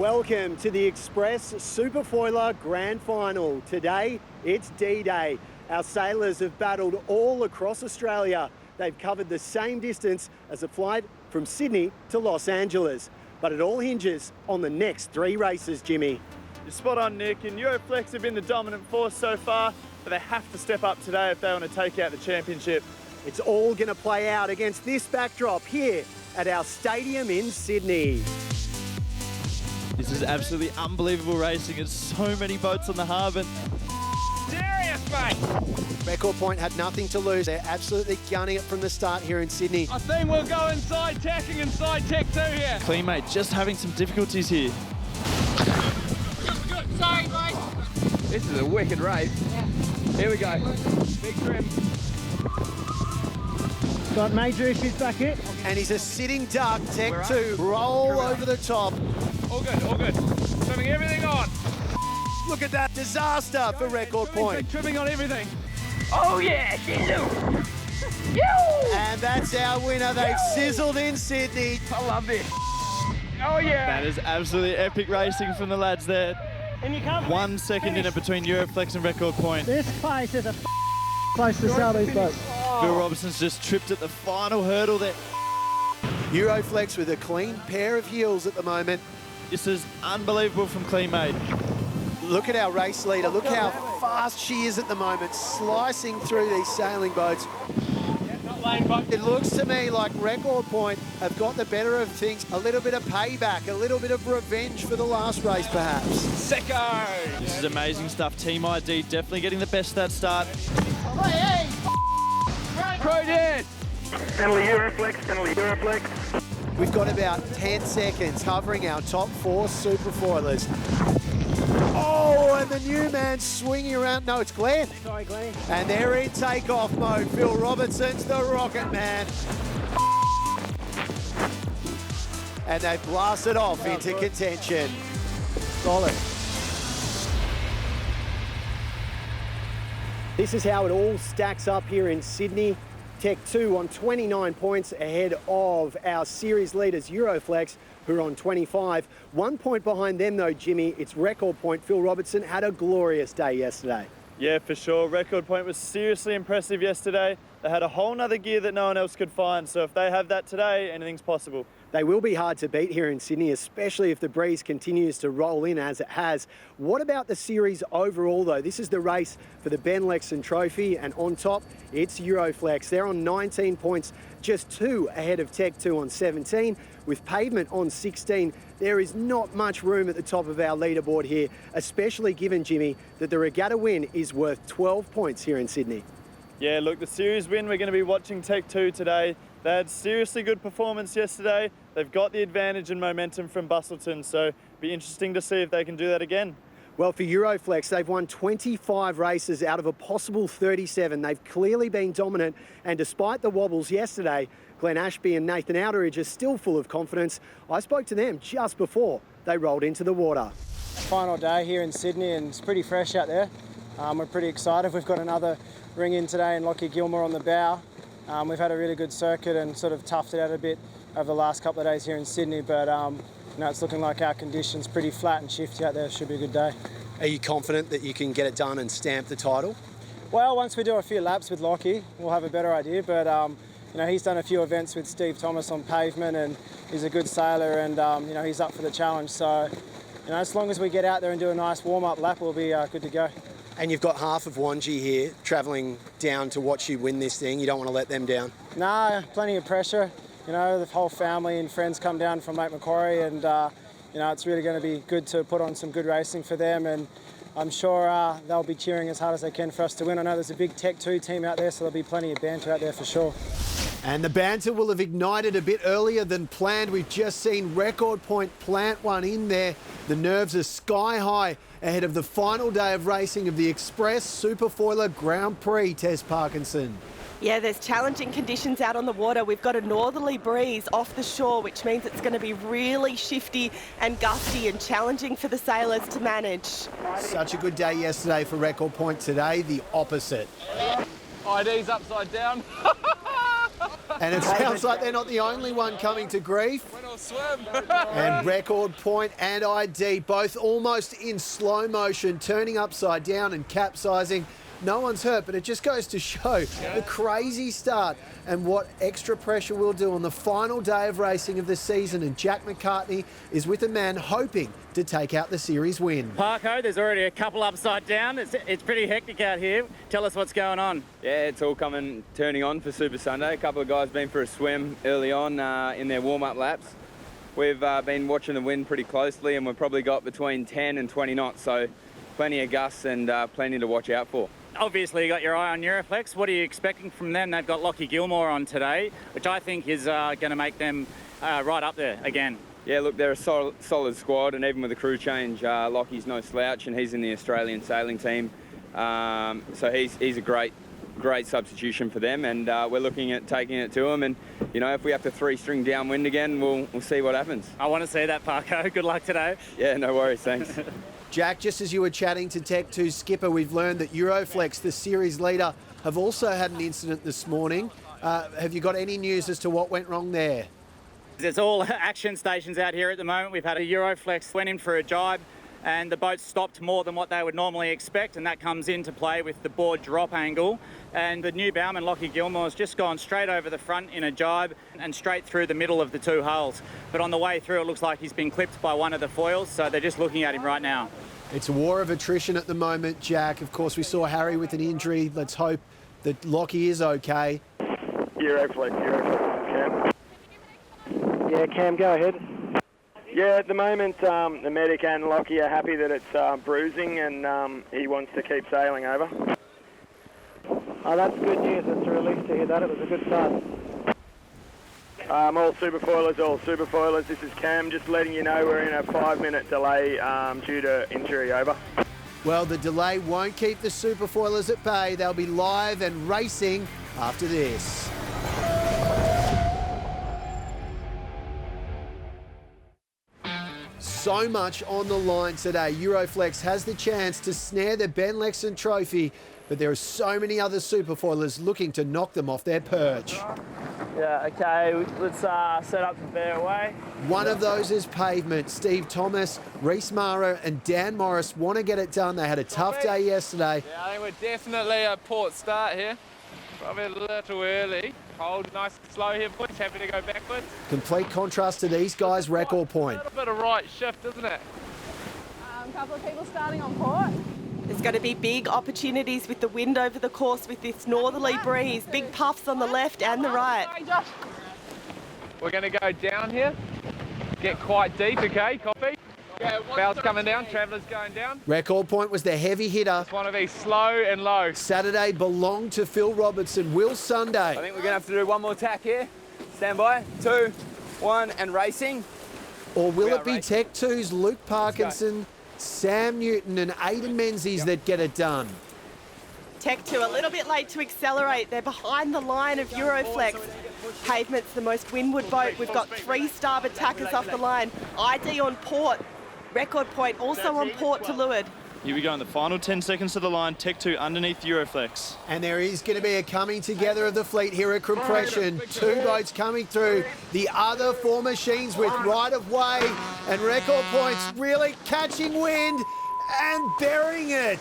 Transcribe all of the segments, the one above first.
Welcome to the Express Superfoiler Grand Final. Today, it's D-Day. Our sailors have battled all across Australia. They've covered the same distance as a flight from Sydney to Los Angeles. But it all hinges on the next three races, Jimmy. You're spot on, Nick, and Euroflex have been the dominant force so far, but they have to step up today if they want to take out the championship. It's all going to play out against this backdrop here at our stadium in Sydney. This is absolutely unbelievable racing. There's so many boats on the harbour. Serious, mate! Record Point had nothing to lose. They're absolutely gunning it from the start here in Sydney. I think we'll go inside tacking inside tech 2 here. Clean mate, just having some difficulties here. Good. Sorry, mate. This is a wicked race. Yeah. Here we go. Big trim. Got major issues back here. And he's a sitting duck, Tech 2, roll over the top. All good. Trimming everything on. Look at that disaster for Record Point. Trimming on everything. Oh yeah, And that's our winner. They've sizzled in Sydney. I love this. Oh yeah. That is absolutely epic racing from the lads there. And you can't 1 second in it between Euroflex and Record Point. This place is a place to sell these boats. Phil Robertson's just tripped at the final hurdle there. Euroflex with a clean pair of heels at the moment. This is unbelievable from Clean Mate. Look at our race leader. Look how fast she is at the moment, slicing through these sailing boats. It looks to me like Record Point have got the better of things. A little bit of payback, a little bit of revenge for the last race, perhaps. Secco! This is amazing stuff. Team ID definitely getting the best at that start. Pro dead! Penalty Euroflex. We've got about 10 seconds hovering our top four Superfoilers. Oh, and the new man swinging around. No, it's Glenn. Sorry, Glenn. And they're in takeoff mode. Phil Robertson's the rocket man. And they blasted off into contention. Solid. This is how it all stacks up here in Sydney. Tech 2 on 29 points ahead of our series leaders Euroflex, who are on 25. 1 point behind them though, Jimmy, it's Record Point. Phil Robertson had a glorious day yesterday. Yeah, for sure. Record Point was seriously impressive yesterday. They had a whole nother gear that no one else could find, so if they have that today, anything's possible. They will be hard to beat here in Sydney, especially if the breeze continues to roll in as it has. What about the series overall, though? This is the race for the Ben Lexon Trophy, and on top, it's Euroflex. They're on 19 points, just 2 ahead of Tech 2 on 17, with Pavement on 16. There is not much room at the top of our leaderboard here, especially given, Jimmy, that the regatta win is worth 12 points here in Sydney. Yeah, look, the series win, we're going to be watching Tech 2 today. They had seriously good performance yesterday. They've got the advantage and momentum from Bustleton, so it'll be interesting to see if they can do that again. Well, for Euroflex, they've won 25 races out of a possible 37. They've clearly been dominant, and despite the wobbles yesterday, Glenn Ashby and Nathan Outeridge are still full of confidence. I spoke to them just before they rolled into the water. Final day here in Sydney, and it's pretty fresh out there. We're pretty excited. We've got another ring in today in Lockie Gilmore on the bow. We've had a really good circuit and sort of toughed it out a bit over the last couple of days here in Sydney, but it's looking like our conditions pretty flat and shifty out there. Should be a good day. Are you confident that you can get it done and stamp the title? Well, once we do a few laps with Lockie, we'll have a better idea, but he's done a few events with Steve Thomas on Pavement, and he's a good sailor, and he's up for the challenge. So, as long as we get out there and do a nice warm-up lap, we'll be good to go. And you've got half of Wanji here travelling down to watch you win this thing. You don't want to let them down? No, plenty of pressure. The whole family and friends come down from Lake Macquarie, and it's really going to be good to put on some good racing for them, and I'm sure they'll be cheering as hard as they can for us to win. I know there's a big Tech 2 team out there, so there'll be plenty of banter out there for sure. And the banter will have ignited a bit earlier than planned. We've just seen Record Point plant one in there. The nerves are sky high ahead of the final day of racing of the Express Superfoiler Grand Prix, Tess Parkinson. Yeah, there's challenging conditions out on the water. We've got a northerly breeze off the shore, which means it's going to be really shifty and gusty and challenging for the sailors to manage. Such a good day yesterday for Record Point. Today, the opposite. ID's upside down. And it sounds like they're not the only one coming to grief. And Record Point and ID both almost in slow motion, turning upside down and capsizing. No one's hurt, but it just goes to show the crazy start and what extra pressure will do on the final day of racing of the season. And Jack McCartney is with a man hoping to take out the series win. Parko, there's already a couple upside down. It's pretty hectic out here. Tell us what's going on. Yeah, it's all turning on for Super Sunday. A couple of guys been for a swim early on in their warm-up laps. We've been watching the wind pretty closely, and we've probably got between 10 and 20 knots, so plenty of gusts and plenty to watch out for. Obviously, you got your eye on Euroflex. What are you expecting from them? They've got Lockie Gilmore on today, which I think is going to make them right up there again. Yeah, look, they're a solid squad, and even with the crew change, Lockie's no slouch, and he's in the Australian sailing team. So he's a great substitution for them, and we're looking at taking it to him. And you know, if we have to three-string downwind again, we'll see what happens. I want to see that, Parko. Good luck today. Yeah, no worries, thanks. Jack, just as you were chatting to Tech 2's skipper, we've learned that Euroflex, the series leader, have also had an incident this morning. Have you got any news as to what went wrong there? There's all action stations out here at the moment. We've had a Euroflex went in for a jibe, and the boat stopped more than what they would normally expect, and that comes into play with the board drop angle. And the new bowman, Lockie Gilmore, has just gone straight over the front in a jibe and straight through the middle of the two hulls. But on the way through, it looks like he's been clipped by one of the foils, so they're just looking at him right now. It's a war of attrition at the moment, Jack. Of course, we saw Harry with an injury. Let's hope that Lockie is okay. Euroflex, Cam. Yeah, Cam, go ahead. Yeah, at the moment, the medic and Lockie are happy that it's bruising, and he wants to keep sailing over. Oh, that's good news. It's a relief to hear that. It was a good start. All Superfoilers. This is Cam, just letting you know we're in a 5-minute delay due to injury, over. Well, the delay won't keep the Superfoilers at bay. They'll be live and racing after this. So much on the line today. Euroflex has the chance to snare the Ben Lexon trophy, but there are so many other Superfoilers looking to knock them off their perch. Yeah, okay, let's set up to bear away. One of those is Pavement. Steve Thomas, Reese Mara and Dan Morris want to get it done. They had a tough day yesterday. Yeah, I think we're definitely a port start here. Probably a little early. Hold nice and slow here, boys. Happy to go backwards. Complete contrast to these guys' Record Point. A little bit of right shift, isn't it? A couple of people starting on port. There's going to be big opportunities with the wind over the course with this northerly breeze. Big puffs on the left and the right. We're going to go down here. Get quite deep, okay? Copy. Bow's coming down, Traveller's going down. Record Point was the heavy hitter. It's one of these slow and low. Saturday belonged to Phil Robertson. Will Sunday. I think we're going to have to do one more tack here. Stand by. 2, 1, and racing. Or will it be Tech 2's Luke Parkinson, Sam Newton and Aidan Menzies that get it done? Tech 2 a little bit late to accelerate. They're behind the line of Euroflex. Pavement's the most windward boat. We've got 3 starboard tackers off the line. ID on port. Record Point also on port to leeward. Here we go in the final 10 seconds to the line. Tech 2 underneath Euroflex. And there is going to be a coming together of the fleet here at Compression. 2 boats coming through. The other 4 machines with right of way. And Record Point's really catching wind and burying it.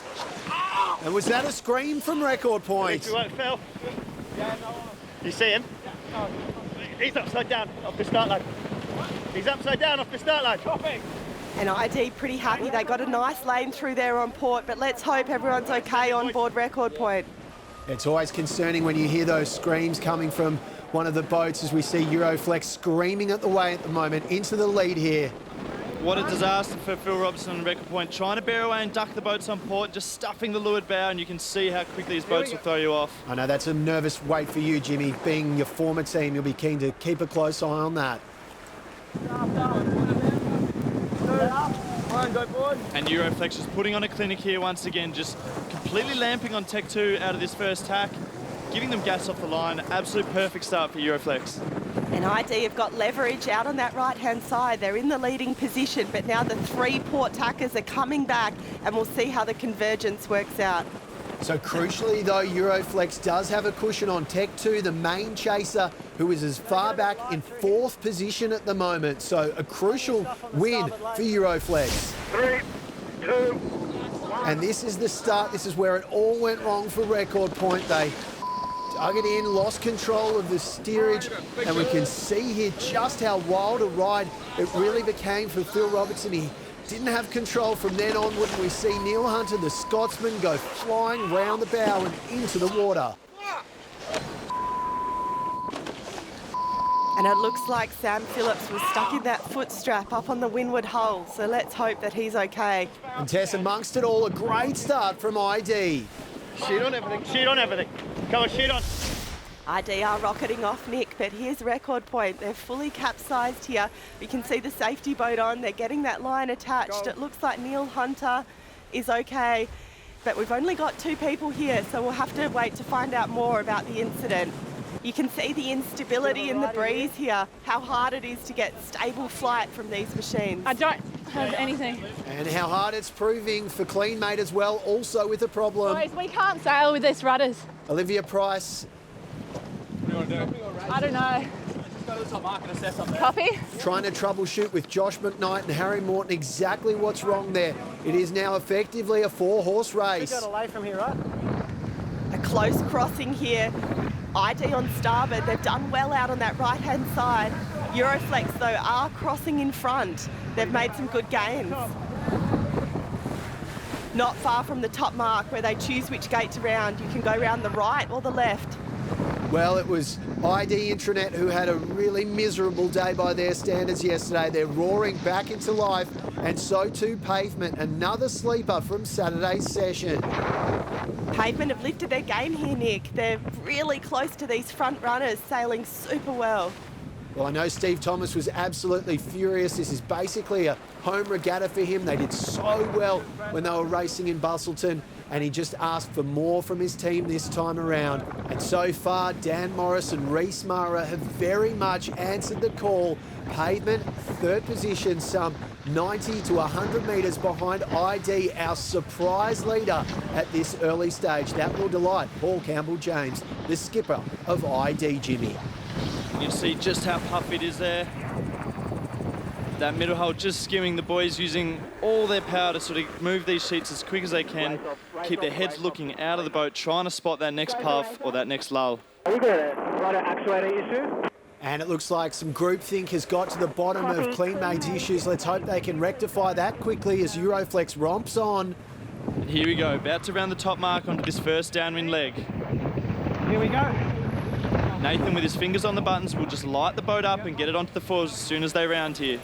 And was that a scream from Record Point? Phil. You see him? He's upside down off the start line. He's upside down off the start line. And ID pretty happy. They got a nice lane through there on port, but let's hope everyone's okay on board Record Point. It's always concerning when you hear those screams coming from one of the boats as we see Euroflex screaming at the way at the moment into the lead here. What a disaster for Phil Robertson and Record Point. Trying to bear away and duck the boats on port, just stuffing the leeward bow, and you can see how quickly these boats will throw you off. I know that's a nervous wait for you, Jimmy. Being your former team, you'll be keen to keep a close eye on that. And Euroflex is putting on a clinic here once again, just completely lamping on Tech 2 out of this first tack, giving them gas off the line. Absolute perfect start for Euroflex. And ID have got leverage out on that right-hand side. They're in the leading position, but now the 3 port tackers are coming back, and we'll see how the convergence works out. So crucially though, Euroflex does have a cushion on Tech 2, the main chaser who is as far back in 4th position at the moment. So a crucial win for Euroflex. 3, 2, 1. And this is the start. This is where it all went wrong for Record Point. They dug it in, lost control of the steerage, and we can see here just how wild a ride it really became for Phil Robertson. He didn't have control from then onward, and we see Neil Hunter, the Scotsman, go flying round the bow and into the water. And it looks like Sam Phillips was stuck in that foot strap up on the windward hull, so let's hope that he's okay. And Tess, amongst it all, a great start from ID. Shoot on everything, shoot on everything. Come on, shoot on. ID are rocketing off, Nick, but here's Record Point. They're fully capsized here. We can see the safety boat on. They're getting that line attached. It looks like Neil Hunter is okay, but we've only got 2 people here, so we'll have to wait to find out more about the incident. You can see the instability in the breeze here, how hard it is to get stable flight from these machines. I don't have anything. And how hard it's proving for Cleanmate as well, also with a problem. Boys, we can't sail with this rudders. Olivia Price I don't know. Copy? trying to troubleshoot with Josh McKnight and Harry Morton exactly what's wrong there. It is now effectively a 4-horse race. We got away from here, right? A close crossing here. ID on starboard, they've done well out on that right-hand side. Euroflex, though, are crossing in front. They've made some good gains. Not far from the top mark where they choose which gate to round. You can go round the right or the left. Well, it was ID Intranet who had a really miserable day by their standards yesterday. They're roaring back into life, and so too Pavement, another sleeper from Saturday's session. Pavement have lifted their game here, Nick. They're really close to these front runners, sailing super well. Well, I know Steve Thomas was absolutely furious. This is basically a home regatta for him. They did so well when they were racing in Bustleton, and he just asked for more from his team this time around. And so far, Dan Morris and Reese Mara have very much answered the call. Pavement, 3rd position, some 90 to 100 metres behind ID, our surprise leader at this early stage. That will delight Paul Campbell-James, the skipper of ID, Jimmy. You can see just how puffy it is there. That middle hull just skimming, the boys using all their power to sort of move these sheets as quick as they can, keep their heads looking out of the boat, trying to spot that next puff or that next lull. Have you got a rudder actuator issue? And it looks like some groupthink has got to the bottom of Cleanmate's issues. Let's hope they can rectify that quickly as Euroflex romps on. And here we go, about to round the top mark onto this first downwind leg. Here we go. Nathan, with his fingers on the buttons, will just light the boat up and get it onto the foils as soon as they round here.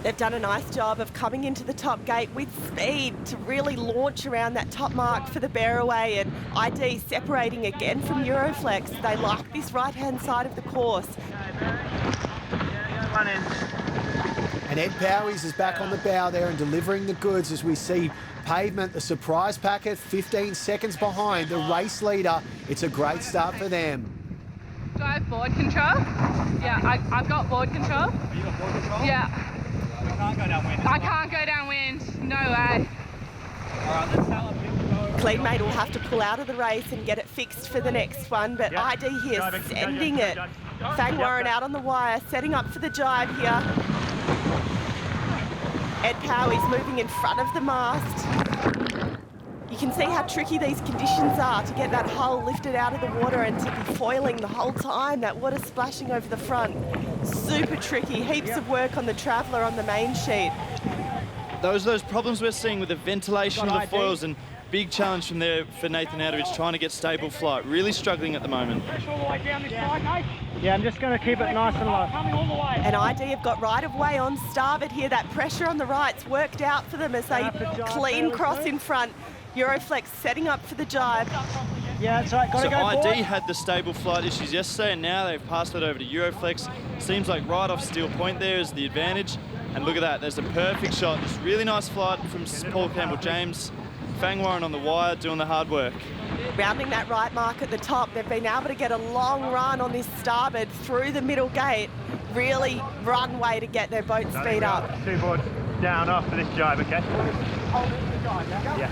They've done a nice job of coming into the top gate with speed to really launch around that top mark for the bearaway, and ID separating again from Euroflex. They like this right-hand side of the course. And Ed Powies is back on the bow there and delivering the goods as we see Pavement, the surprise packet, 15 seconds behind the race leader. It's a great start for them. Do I have board control? Yeah, I've got board control. You got board control? Yeah. We can't go downwind. I can't go downwind. No way. All right, let's sail up here. Cleanmate will have to pull out of the race and get it fixed for the next one, but Yep. ID here Go, Becky, sending go, it. go, go. Fang Yep, Warren go. out on the wire, setting up for the jibe here. Ed Powies moving in front of the mast. You can see how tricky these conditions are to get that hull lifted out of the water and to be foiling the whole time, that water splashing over the front. Super tricky, heaps of work on the Traveller on the main sheet. Those problems we're seeing with the ventilation of the foils, and big challenge from there for Nathan Outteridge trying to get stable flight. Really struggling at the moment. Yeah, I'm just going to keep it nice and low. And ID have got right of way on starboard here. That pressure on the right's worked out for them as they clean cross in front. Euroflex setting up for the jibe. Yeah, that's right. Got to So go ID forward. had the stable flight issues yesterday, and now they've passed it over to Euroflex. Seems like right off Steel Point there is the advantage. And look at that, there's a perfect shot. Just really nice flight from Paul Campbell-James. Fang Warren on the wire doing the hard work. Rounding that right mark at the top, they've been able to get a long run on this starboard through the middle gate. Really run way to get their boat speed up. 2 boards down after this jibe, okay? Yeah.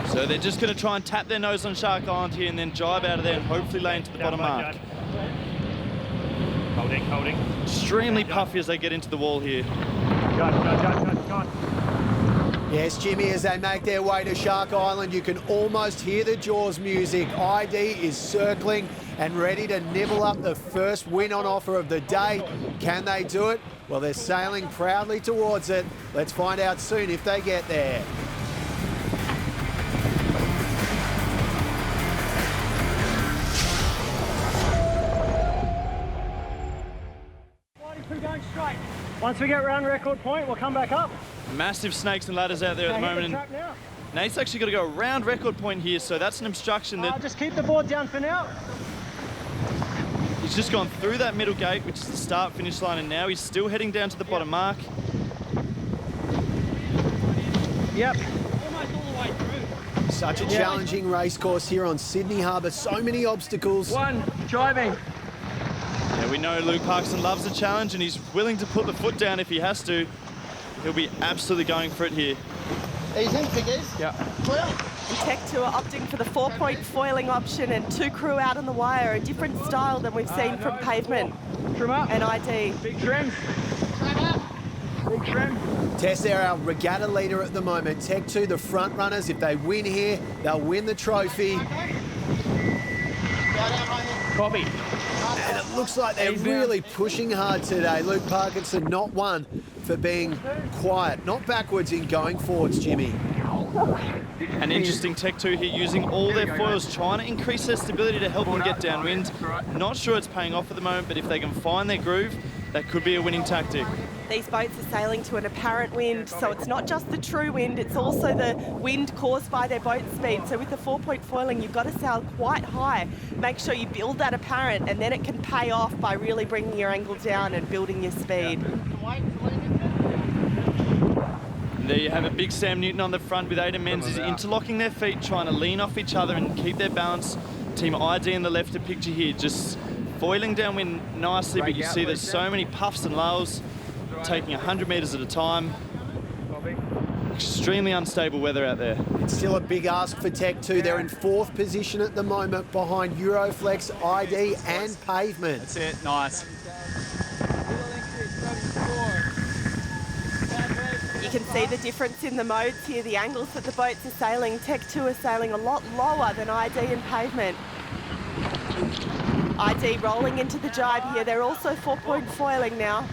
So they're just going to try and tap their nose on Shark Island here and then jibe out of there and hopefully lay into the bottom mark. Holding. Extremely puffy as they get into the wall here. Go on. Yes, Jimmy, as they make their way to Shark Island, you can almost hear the Jaws music. ID is circling and ready to nibble up the first win on offer of the day. Can they do it? Well, they're sailing proudly towards it. Let's find out soon if they get there. Going straight. Once we get round record point, we'll come back up. Massive snakes and ladders out there at the moment. Now. Nate's actually got to go around record point here, so that's an obstruction that Just keep the board down for now. he's just gone through that middle gate, which is the start-finish line, and now he's still heading down to the bottom mark. Yep. Almost all the way through. Such a challenging race course here on Sydney Harbour. So many obstacles. Driving. Yeah, we know Luke Parkinson loves a challenge, and he's willing to put the foot down if he has to. He'll be absolutely going for it here. Easy, figures. Yeah. And Tech 2 are opting for the 4-point foiling option and 2 crew out on the wire, a different style than we've seen from Pavement Trim up. and ID. Big trim. Big trim. Tess, they're our regatta leader at the moment. Tech 2, the front runners. If they win here, they'll win the trophy. Copy. And it looks like they're really pushing hard today. Luke Parkinson, not one for being quiet, not backwards in going forwards, Jimmy. An interesting Tech 2 here, using all their foils, trying to increase their stability to help them get downwind. Not sure it's paying off at the moment, but if they can find their groove, that could be a winning tactic. These boats are sailing to an apparent wind, so it's not just the true wind, it's also the wind caused by their boat speed. So with the 4-point foiling, you've got to sail quite high. Make sure you build that apparent, and then it can pay off by really bringing your angle down and building your speed. And there you have it, big Sam Newton on the front with Aidan Menzies interlocking their feet, trying to lean off each other and keep their balance. Team ID in the left to picture here, just foiling downwind nicely, but you see there's so many puffs and lulls, taking 100 metres at a time. Extremely unstable weather out there. It's still a big ask for Tech 2. They're in 4th position at the moment behind Euroflex, ID and Pavement. That's it, nice. You can see the difference in the modes here, the angles that the boats are sailing. Tech 2 are sailing a lot lower than ID and Pavement. ID rolling into the jibe here. They're also 4-point foiling now.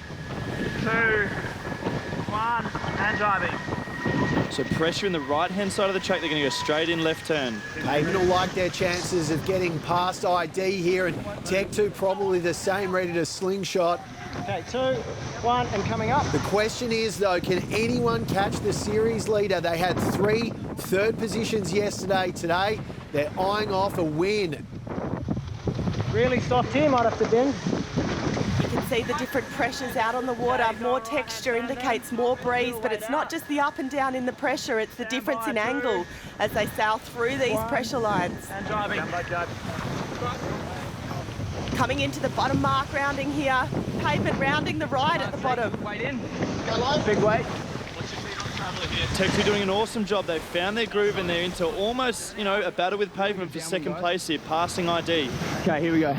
2, 1, and driving. So pressure in the right-hand side of the track, they're going to go straight in left turn. Pavement will like their chances of getting past ID here, and Tech 2 probably the same, ready to slingshot. Okay, 2, 1, and coming up. The question is, though, can anyone catch the series leader? They had 3 third positions yesterday. Today, they're eyeing off a win. Really soft here, might have to bend. You can see the different pressures out on the water. More texture indicates more breeze, but it's not just the up and down in the pressure, it's the difference in angle as they sail through these pressure lines. And driving. Coming into the bottom mark rounding here. Pavement rounding the right at the bottom. Big weight. Tech 2 doing an awesome job. They've found their groove and they're into almost, you know, a battle with Pavement for second place here, passing ID. Okay, here we go.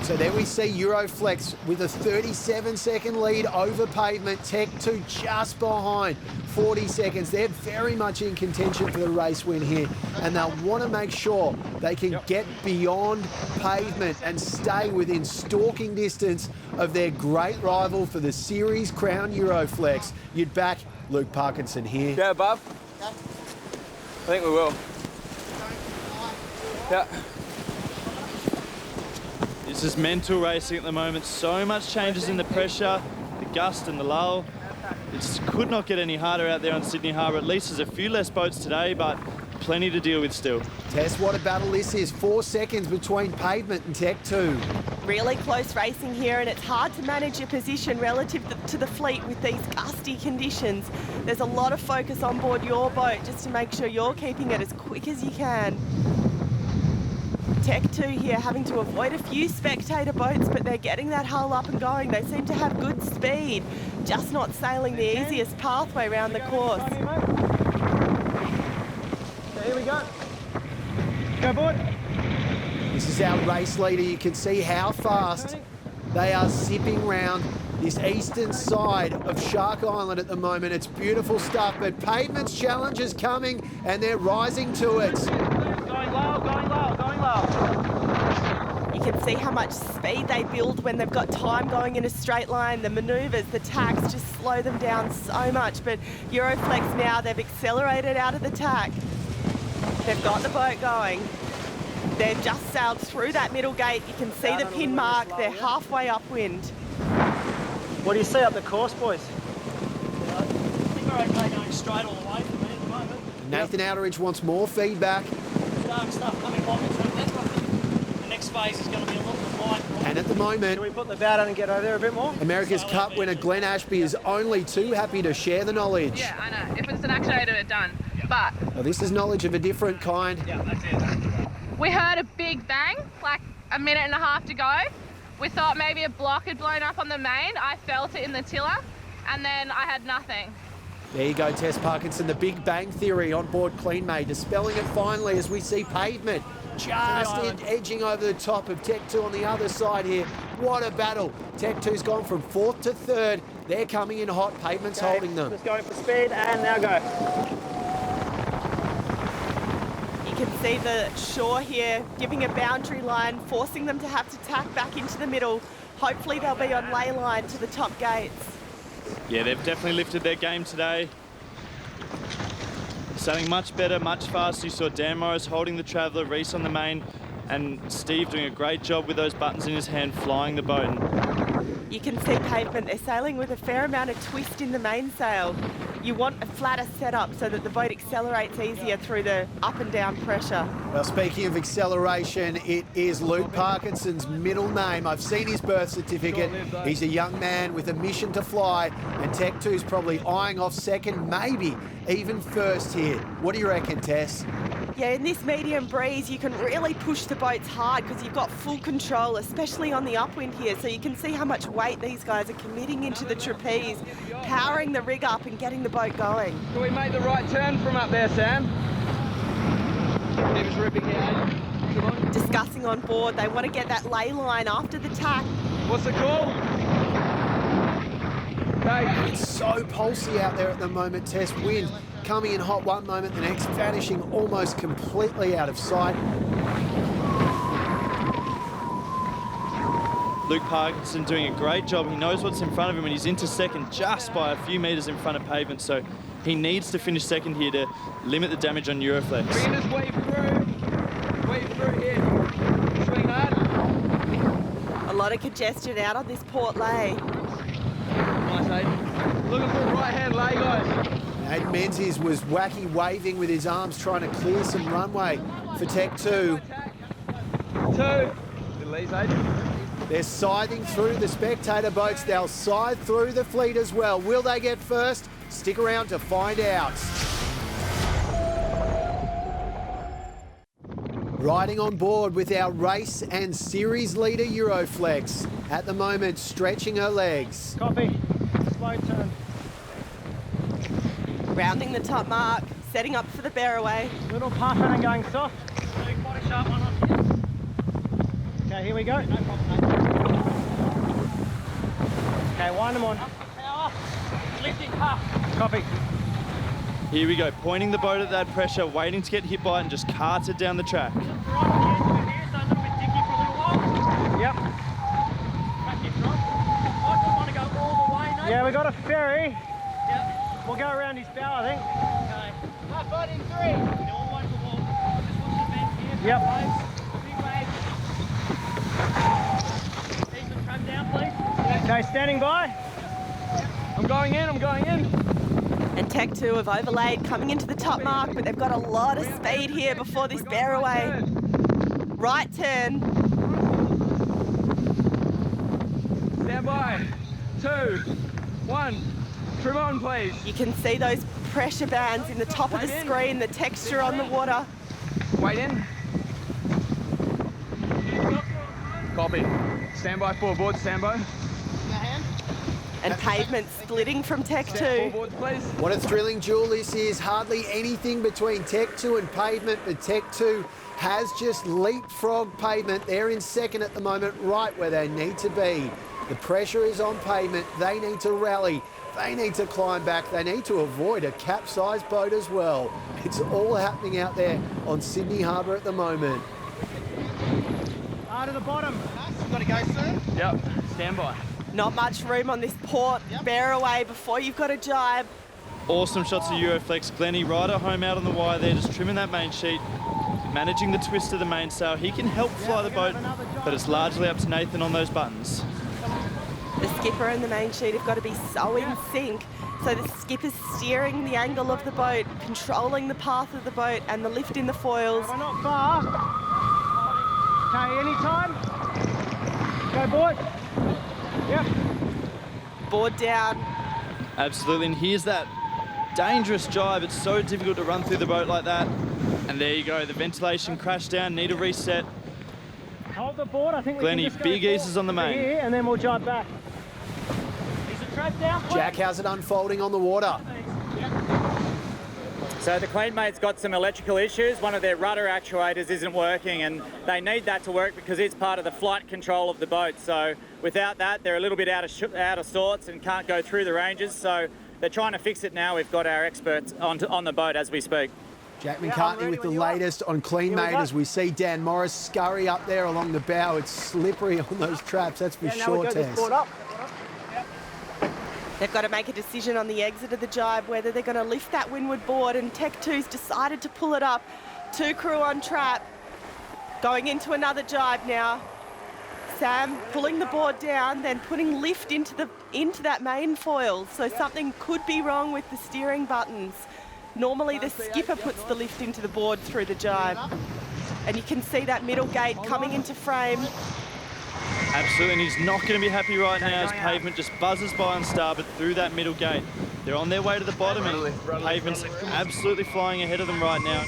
So there we see Euroflex with a 37-second lead over Pavement. Tech 2 just behind, 40 seconds. They're very much in contention for the race win here, and they'll want to make sure they can get beyond Pavement and stay within stalking distance of their great rival for the series crown, Euroflex. You'd back Luke Parkinson here. Yeah, Bob? I think we will. Yeah. This is mental racing at the moment. So much changes in the pressure, the gust and the lull. It could not get any harder out there on Sydney Harbour. At least there's a few less boats today, but plenty to deal with still. Tess, what a battle this is. 4 seconds between Pavement and Tech 2. Really close racing here, and it's hard to manage your position relative to the fleet with these gusty conditions. There's a lot of focus on board your boat just to make sure you're keeping it as quick as you can. Tech 2 here having to avoid a few spectator boats, but they're getting that hull up and going. They seem to have good speed, just not sailing the easiest pathway around the course. Okay, here we go. Go aboard. This is our race leader. You can see how fast They are zipping round this eastern side of Shark Island at the moment. It's beautiful stuff, but Pavement's challenge is coming and they're rising to it. Going low, going low, going low. You can see how much speed they build when they've got time going in a straight line. The manoeuvres, the tacks just slow them down so much. But Euroflex now, they've accelerated out of the tack. They've got the boat going. They've just sailed through that middle gate. You can see the pin mark. They're halfway upwind. What do you see up the course, boys? I think we're okay going straight all the way for me at the moment. Nathan Outeridge wants more feedback. Dark stuff coming on, so that's what I think the next phase is going to be a little bit wide. And at the moment, Can we put the bow down and get over there a bit more? America's Cup winner Glenn Ashby is only too happy to share the knowledge. Yeah, I know. If it's an actuator, it's done. But Well, this is knowledge of a different kind. Yeah, that's it. we heard a big bang, like a minute and a half to go. We thought maybe a block had blown up on the main. I felt it in the tiller, and then I had nothing. There you go, Tess Parkinson, the Big Bang Theory on board CleanMade, dispelling it finally as we see Pavement just edging over the top of Tech 2 on the other side here. What a battle. Tech 2's gone from 4th to 3rd. They're coming in hot. Pavement's holding them. Just going for speed and now go. You can see the shore here giving a boundary line, forcing them to have to tack back into the middle. Hopefully they'll be on ley line to the top gates. Yeah, they've definitely lifted their game today. Sailing much better, much faster. You saw Dan Morris holding the Traveller, Reese on the main, and Steve doing a great job with those buttons in his hand, flying the boat. You can see Pavement, they're sailing with a fair amount of twist in the mainsail. You want a flatter setup so that the boat accelerates easier through the up and down pressure. Well, speaking of acceleration, it is Luke Parkinson's middle name. I've seen his birth certificate. He's a young man with a mission to fly, and Tech 2's probably eyeing off second, maybe even first here. What do you reckon, Tess? Yeah, in this medium breeze, you can really push the boats hard because you've got full control, especially on the upwind here. So you can see how much weight these guys are committing into the trapeze, powering the rig up and getting the boat going. Can we make the right turn from up there, Sam? He was ripping out. Come on. Discussing on board, they want to get that ley line after the tack. What's the call? Okay. It's so pulsy out there at the moment, Tess. Wind coming in hot one moment, the next vanishing almost completely out of sight. Luke Parkinson doing a great job. He knows what's in front of him, and he's into second just by a few metres in front of Pavement, so he needs to finish second here to limit the damage on Euroflex. Bring us wave through. Wave through here. Swing hard. A lot of congestion out on this port lay. Nice, Aiden. Looking for a right-hand lay, guys. Aiden Menzies was wacky waving with his arms trying to clear some runway for Tech 2. 2. Little ease, Aiden. They're scything through the spectator boats. They'll scythe through the fleet as well. Will they get first? Stick around to find out. Riding on board with our race and series leader Euroflex. At the moment, stretching her legs. Copy. Slow turn. Rounding the top mark, setting up for the bearaway. Little puffing and going soft. Body sharp one on here. Okay, here we go. No problem, mate. Okay, wind them on. Power. Lifting puff. Copy. Here we go, pointing the boat at that pressure, waiting to get hit by it and just carts it down the track. Right on the edge of it here, so a little bit dicky for a little while. Yep. Back in front. I don't want to go all the way, Nate. Yeah, we got a ferry. Yep. We'll go around his bow, I think. Okay. Left boat in 3. They're all over the wall. Just watch the vent here. Yep. Waves. Big waves. Ease the tram down, please. Okay, standing by. I'm going in, I'm going in. And Tech 2 have overlaid, coming into the top mark, but they've got a lot of speed here before this bearaway. Right turn. Stand by. 2, 1. Trim on, please. You can see those pressure bands in the top of the screen, the texture on the water. Wait in. Copy. Stand by, forward, stand by. And Pavement splitting from Tech 2. What a thrilling duel this is. Hardly anything between Tech 2 and Pavement, but Tech 2 has just leapfrogged Pavement. They're in second at the moment, right where they need to be. The pressure is on Pavement. They need to rally. They need to climb back. They need to avoid a capsized boat as well. It's all happening out there on Sydney Harbour at the moment. To the bottom. Got to go soon? Yep, stand by. Not much room on this port. Bear away before you've got a jibe. Awesome shots of Euroflex. Glennie right at home out on the wire there, just trimming that main sheet, managing the twist of the mainsail. He can help fly the boat, but it's largely up to Nathan on those buttons. The skipper and the main sheet have got to be so in sync. So the skipper's steering the angle of the boat, controlling the path of the boat and the lift in the foils. We're not far. Okay, anytime. Go, board. Yep. Board down. Absolutely, and here's that dangerous jibe. It's so difficult to run through the boat like that. And there you go, the ventilation crashed down, need a reset. Hold the board, I think we Glennie, can just big eases on the main. Here, and then we'll jibe back. Is the trap down, please? Jack, how's it unfolding on the water? So the Cleanmate's got some electrical issues. One of their rudder actuators isn't working, and they need that to work because it's part of the flight control of the boat. So without that, they're a little bit out of sorts and can't go through the ranges. So they're trying to fix it now. We've got our experts on the boat as we speak. Jack McCartney with the latest on Cleanmate as we see Dan Morris scurry up there along the bow. It's slippery on those traps, that's for sure, Tess. They've got to make a decision on the exit of the jibe, whether they're going to lift that windward board, and Tech 2's decided to pull it up. 2 crew on trap, going into another jibe now. Sam pulling the board down, then putting lift into that main foil, so something could be wrong with the steering buttons. Normally the skipper puts the lift into the board through the jibe. And you can see that middle gate coming into frame. Absolutely, and he's not going to be happy right now as Pavement just buzzes by on starboard through that middle gate. They're on their way to the bottom, and Pavement's absolutely flying ahead of them right now.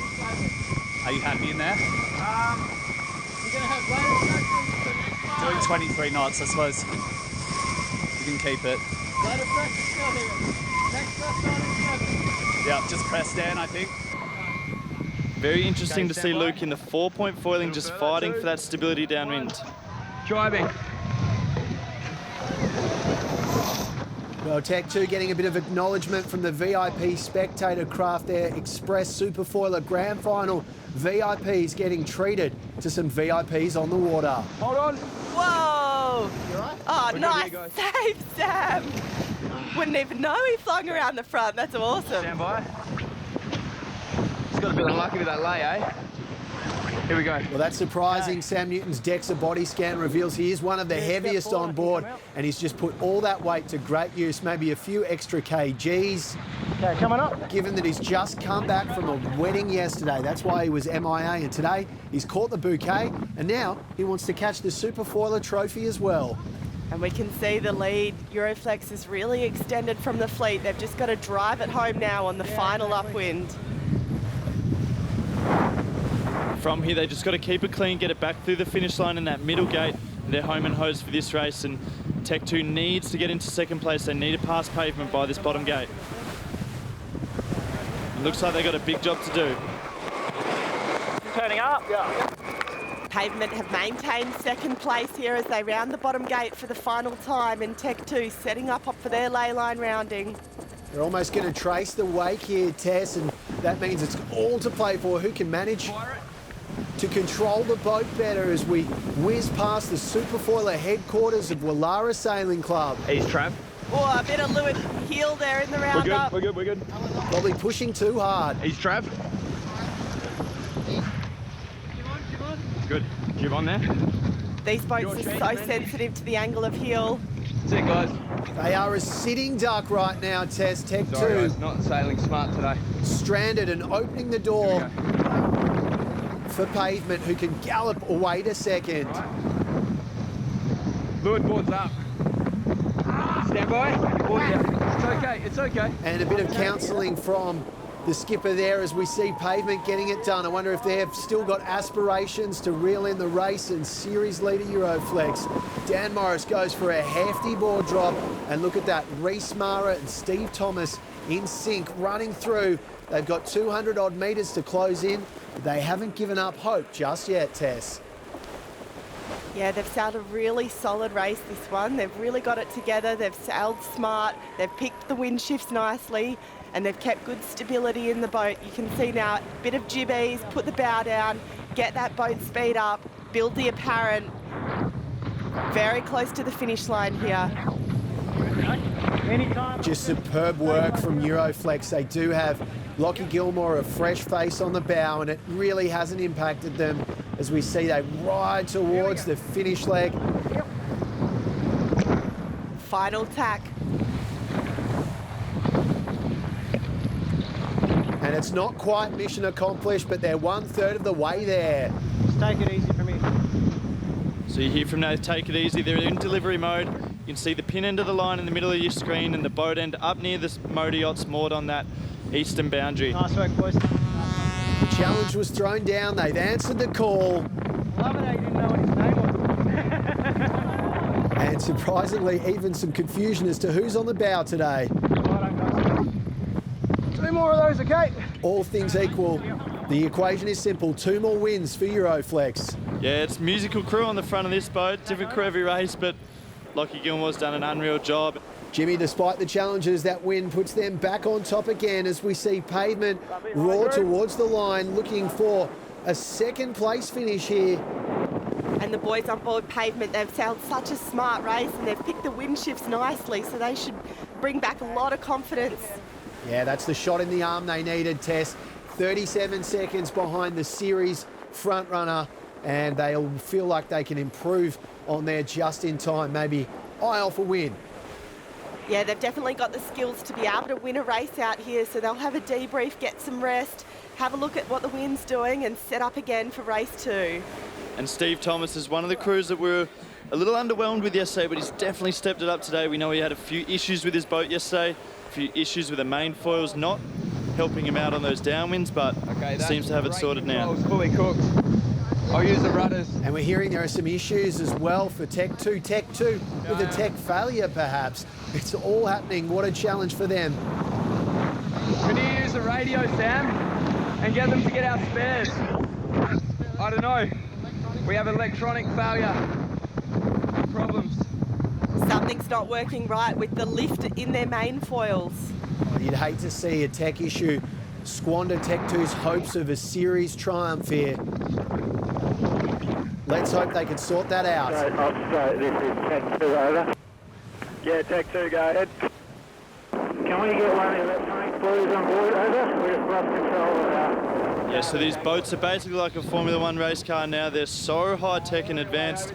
Are you happy in there? Doing 23 knots, I suppose. You can keep it. Yeah, just press down, I think. Very interesting to see Luke in the 4-point foiling just fighting for that stability downwind. Driving. Well, Tech 2 getting a bit of acknowledgement from the VIP spectator craft there. Express Superfoiler Grand Final VIPs getting treated to some VIPs on the water. Hold on. Whoa! You right? Oh, nice save, Sam. Wouldn't even know he flung around the front. That's awesome. Stand by. Just got a bit unlucky with that lay, eh? Here we go. Well, that's surprising. Sam Newton's DEXA body scan reveals he is one of the heaviest on board, and he's just put all that weight to great use, maybe a few extra kgs. Okay, coming up. Given that he's just come back from a wedding yesterday, that's why he was MIA, and today he's caught the bouquet, and now he wants to catch the Superfoiler trophy as well. And we can see the lead. Euroflex is really extended from the fleet. They've just got to drive it home now on the final upwind. From here, they just got to keep it clean, get it back through the finish line in that middle gate. They're home and hosed for this race, and Tech 2 needs to get into second place. They need to pass Pavement by this bottom gate. It looks like they've got a big job to do. Turning up. Yeah. Pavement have maintained second place here as they round the bottom gate for the final time, and Tech 2 setting up for their ley line rounding. They're almost going to trace the wake here, Tess, and that means it's all to play for. Who can manage to control the boat better as we whiz past the Superfoiler headquarters of Wallara Sailing Club. Ease trap. Oh, a bit of leeward heel there in the roundup. We're good. Probably pushing too hard. Ease trap. Good. Jib on there. These boats are so sensitive to the angle of heel. That's it, guys. They are a sitting duck right now, Tess. Tech 2. Sorry, guys, not sailing smart today. Stranded and opening the door for Pavement, who can gallop away to second. Right. Leeward board's up. Stand by. Board down. It's okay. And a bit of counselling from the skipper there as we see Pavement getting it done. I wonder if they've still got aspirations to reel in the race, and series leader Euroflex. Dan Morris goes for a hefty board drop, and look at that, Reese Mara and Steve Thomas in sync, running through. They've got 200 odd metres to close in. They haven't given up hope just yet, Tess. Yeah, they've sailed a really solid race, this one. They've really got it together. They've sailed smart. They've picked the wind shifts nicely, and they've kept good stability in the boat. You can see now, a bit of jibbies, put the bow down, get that boat speed up, build the apparent. Very close to the finish line here. Just superb work from Euroflex. They do have Lockie Gilmore, a fresh face on the bow, and it really hasn't impacted them as we see they ride towards the finish leg. Final tack. And it's not quite mission accomplished, but they're 1/3 of the way there. Just take it easy for me. So you hear from Nath, take it easy. They're in delivery mode. You can see the pin end of the line in the middle of your screen and the boat end up near the motor yachts moored on that eastern boundary. Nice work, boys. The challenge was thrown down. They've answered the call. Love it how you didn't know what his name was. And surprisingly, even some confusion as to who's on the bow today. Two more of those, okay? All things equal, the equation is simple. 2 more wins for Euroflex. Yeah, it's musical crew on the front of this boat. Different crew every race, but Lockie Gilmore's done an unreal job. Jimmy, despite the challenges, that win puts them back on top again as we see Pavement roar towards the line, looking for a second place finish here. And the boys on board Pavement, they've sailed such a smart race, and they've picked the wind shifts nicely, so they should bring back a lot of confidence. Yeah, that's the shot in the arm they needed, Tess. 37 seconds behind the series front runner, and they'll feel like they can improve on their just in time, maybe eye off a win. Yeah, they've definitely got the skills to be able to win a race out here, so they'll have a debrief, get some rest, have a look at what the wind's doing, and set up again for race 2. And Steve Thomas is one of the crews that we're a little underwhelmed with yesterday, but he's definitely stepped it up today. We know he had a few issues with his boat yesterday, a few issues with the main foils not helping him out on those downwinds, but seems to have it sorted now. Fully cooked. I'll use the rudders. And we're hearing there are some issues as well for Tech 2. Tech 2 with a tech failure, perhaps. It's all happening. What a challenge for them. Can you use the radio, Sam, and get them to get our spares? I don't know. We have electronic failure problems. Something's not working right with the lift in their main foils. You'd hate to see a tech issue squander Tech 2's hopes of a series triumph here. Let's hope they can sort that out. This is Tech 2, over. Yeah, Tech 2, go ahead. Can we get one of the electronic buoys on board, over? We just lost control of that. Yeah, so these boats are basically like a Formula 1 race car now. They're so high-tech and advanced.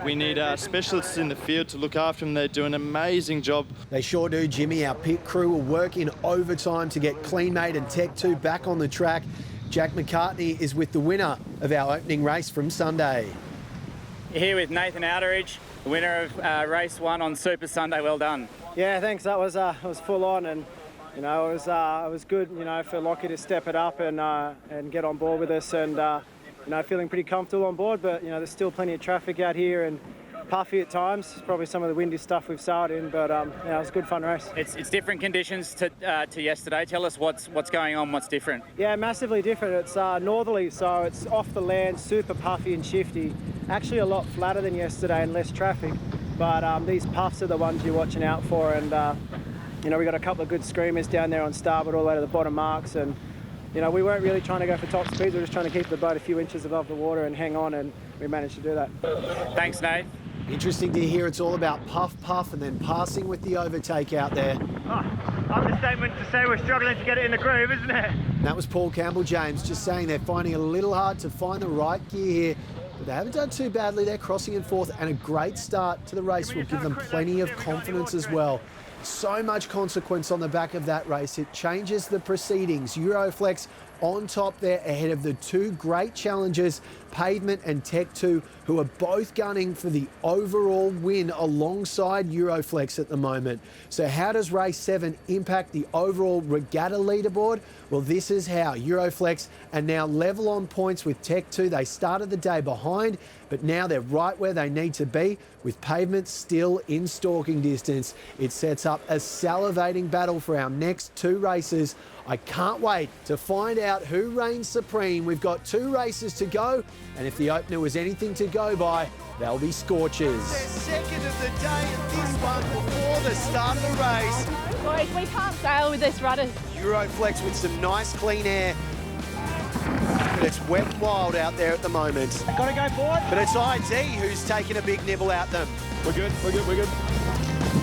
We need specialists in the field to look after them. They do an amazing job. They sure do, Jimmy. Our pit crew will work in overtime to get CleanMate and Tech 2 back on the track. Jack McCartney is with the winner of our opening race from Sunday. You're here with Nathan Outeridge, the winner of race 1 on Super Sunday. Well done. Yeah, thanks. That was full on, and you know it was good. You know, for Lockie to step it up and get on board with us, and you know, feeling pretty comfortable on board. But you know, there's still plenty of traffic out here and puffy at times. Probably some of the windy stuff we've sailed in, but yeah, it was a good fun race. It's different conditions to yesterday. Tell us what's going on. What's different? Yeah, massively different. It's northerly, so it's off the land, super puffy and shifty. Actually, a lot flatter than yesterday and less traffic. But these puffs are the ones you're watching out for, and you know, we got a couple of good screamers down there on starboard all the way to the bottom marks, and you know, we weren't really trying to go for top speeds. We were just trying to keep the boat a few inches above the water and hang on, and we managed to do that. Thanks, Nate. Interesting to hear it's all about puff and then passing with the overtake out there. Understatement to say we're struggling to get it in the groove, isn't it? And that was Paul Campbell-James just saying they're finding it a little hard to find the right gear here. But they haven't done too badly. They're crossing in fourth, and a great start to the race will give them plenty of confidence as well. So much consequence on the back of that race. It changes the proceedings. Euroflex on top there ahead of the two great challengers, Pavement and Tech 2, who are both gunning for the overall win alongside Euroflex at the moment. So how does race 7 impact the overall regatta leaderboard? Well, this is how. Euroflex are now level on points with Tech 2. They started the day behind, but now they're right where they need to be, with Pavement still in stalking distance. It sets up a salivating battle for our next 2 races. I can't wait to find out who reigns supreme. We've got 2 races to go, and if the opener was anything to go by, they'll be scorchers. Their second of the day at this one before the start of the race. Boys, we can't sail with this rudder. Euroflex with some nice clean air. But it's wet and wild out there at the moment. Gotta go forward. But it's ID who's taking a big nibble at them. We're good.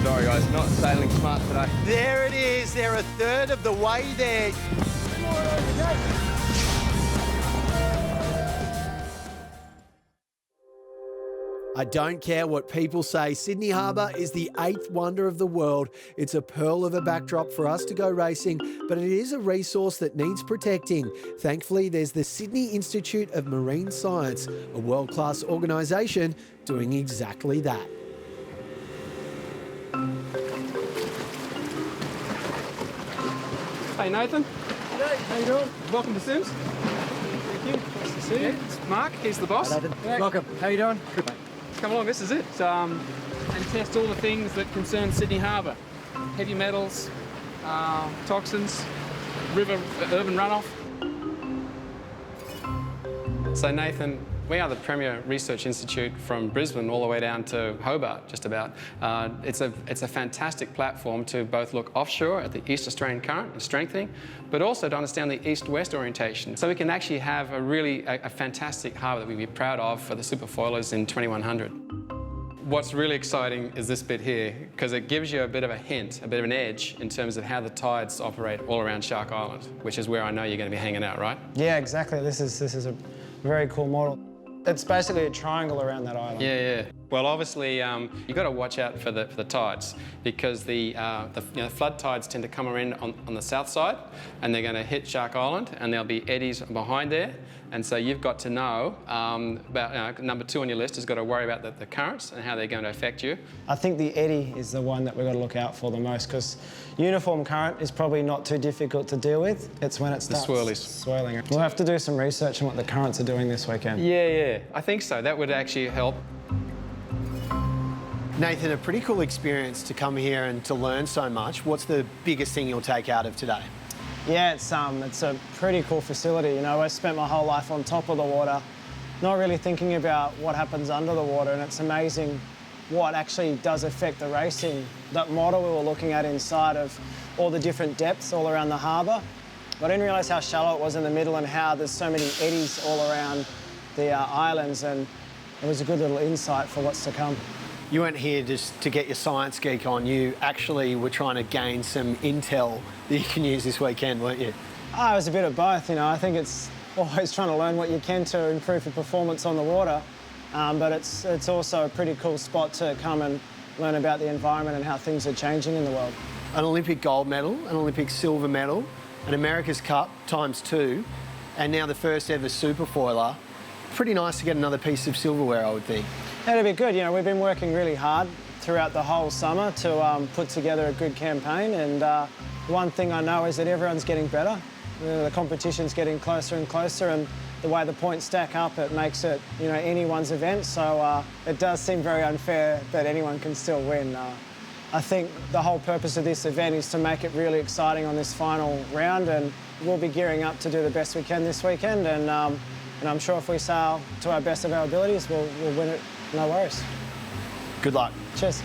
Sorry guys, not sailing smart today. There it is. They're a third of the way there. I don't care what people say. Sydney Harbour is the 8th wonder of the world. It's a pearl of a backdrop for us to go racing, but it is a resource that needs protecting. Thankfully, there's the Sydney Institute of Marine Science, a world-class organisation doing exactly that. Hey Nathan. Hey, how you doing? Welcome to Sims. Thank you. Nice to see you. It's Mark, he's the boss. Welcome. How you doing? Good, mate. Come along, this is it. And test all the things that concern Sydney Harbour. Heavy metals, toxins, urban runoff. So Nathan, we are the premier research institute from Brisbane all the way down to Hobart, just about. It's a fantastic platform to both look offshore at the East Australian current and strengthening, but also to understand the east-west orientation. So we can actually have a fantastic harbour that we'd be proud of for the Superfoilers in 2100. What's really exciting is this bit here, because it gives you a bit of a hint, a bit of an edge in terms of how the tides operate all around Shark Island, which is where I know you're going to be hanging out, right? Yeah, exactly. This is a very cool model. It's basically a triangle around that island. Yeah. Well, obviously, you've got to watch out for the tides, because the flood tides tend to come around on the south side, and they're going to hit Shark Island, and there'll be eddies behind there. And so you've got to know about number 2 on your list has got to worry about the currents and how they're going to affect you. I think the eddy is the one that we've got to look out for the most, because uniform current is probably not too difficult to deal with. It's when it starts swirling. We'll have to do some research on what the currents are doing this weekend. Yeah, I think so. That would actually help. Nathan, a pretty cool experience to come here and to learn so much. What's the biggest thing you'll take out of today? Yeah, it's a pretty cool facility. You know, I spent my whole life on top of the water, not really thinking about what happens under the water, and it's amazing what actually does affect the racing. That model we were looking at inside of all the different depths all around the harbour, but I didn't realise how shallow it was in the middle and how there's so many eddies all around the islands, and it was a good little insight for what's to come. You weren't here just to get your science geek on. You actually were trying to gain some intel that you can use this weekend, weren't you? It was a bit of both, you know. I think it's always trying to learn what you can to improve your performance on the water, but it's also a pretty cool spot to come and learn about the environment and how things are changing in the world. An Olympic gold medal, an Olympic silver medal, an America's Cup ×2, and now the first ever Superfoiler. Pretty nice to get another piece of silverware, I would think. That'd be good. You know, we've been working really hard throughout the whole summer to put together a good campaign, and one thing I know is that everyone's getting better. You know, the competition's getting closer and closer, and the way the points stack up, it makes it, you know, anyone's event. So it does seem very unfair that anyone can still win. I think the whole purpose of this event is to make it really exciting on this final round, and we'll be gearing up to do the best we can this weekend, and I'm sure if we sail to our best of our abilities, we'll win it. No worries. Good luck. Cheers.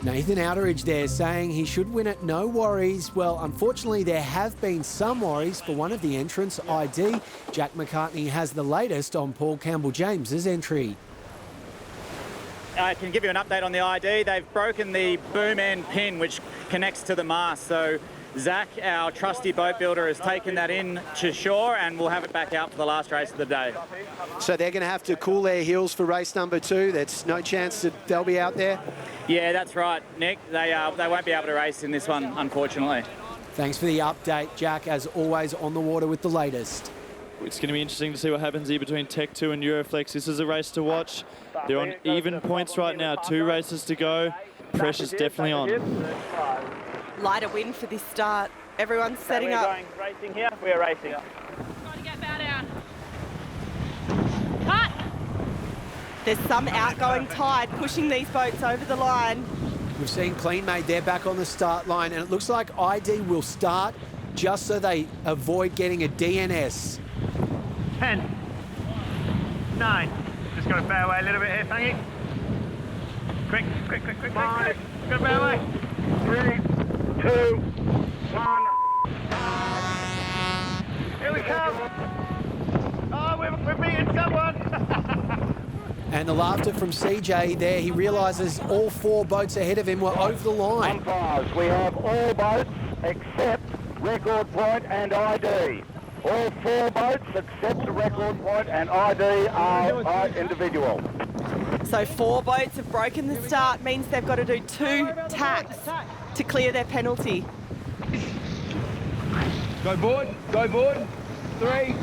Nathan Outeridge there saying he should win it, no worries. Well, unfortunately, there have been some worries for one of the entrants, ID. Jack McCartney has the latest on Paul Campbell-James's entry. I can give you an update on the ID. They've broken the boom end pin, which connects to the mast. So Zach, our trusty boat builder, has taken that in to shore, and we'll have it back out for the last race of the day. So they're going to have to cool their heels for race number 2. There's no chance that they'll be out there? Yeah, that's right, Nick. They won't be able to race in this one, unfortunately. Thanks for the update, Jack, as always on the water with the latest. It's going to be interesting to see what happens here between Tech 2 and Euroflex. This is a race to watch. They're on even points right now. 2 races to go. Pressure's definitely on. Lighter wind for this start. Everyone's setting up. We're going racing here. We're racing. Got to get bow down. Cut! There's some outgoing tide pushing these boats over the line. We've seen Clean Made, they're back on the start line, and it looks like ID will start just so they avoid getting a DNS. 10, 9. Just got to bow away a little bit here, Fangy. Quick. Got to bow away. 3, 2, 1. Here we come. Oh, we're beating someone. And the laughter from CJ there, he realises all 4 boats ahead of him were over the line. Umpires, we have all boats except Record Point and ID. All 4 boats except Record Point and ID are individual. So 4 boats have broken the start, means they've got to do 2 tacks to clear their penalty. Go board. 3,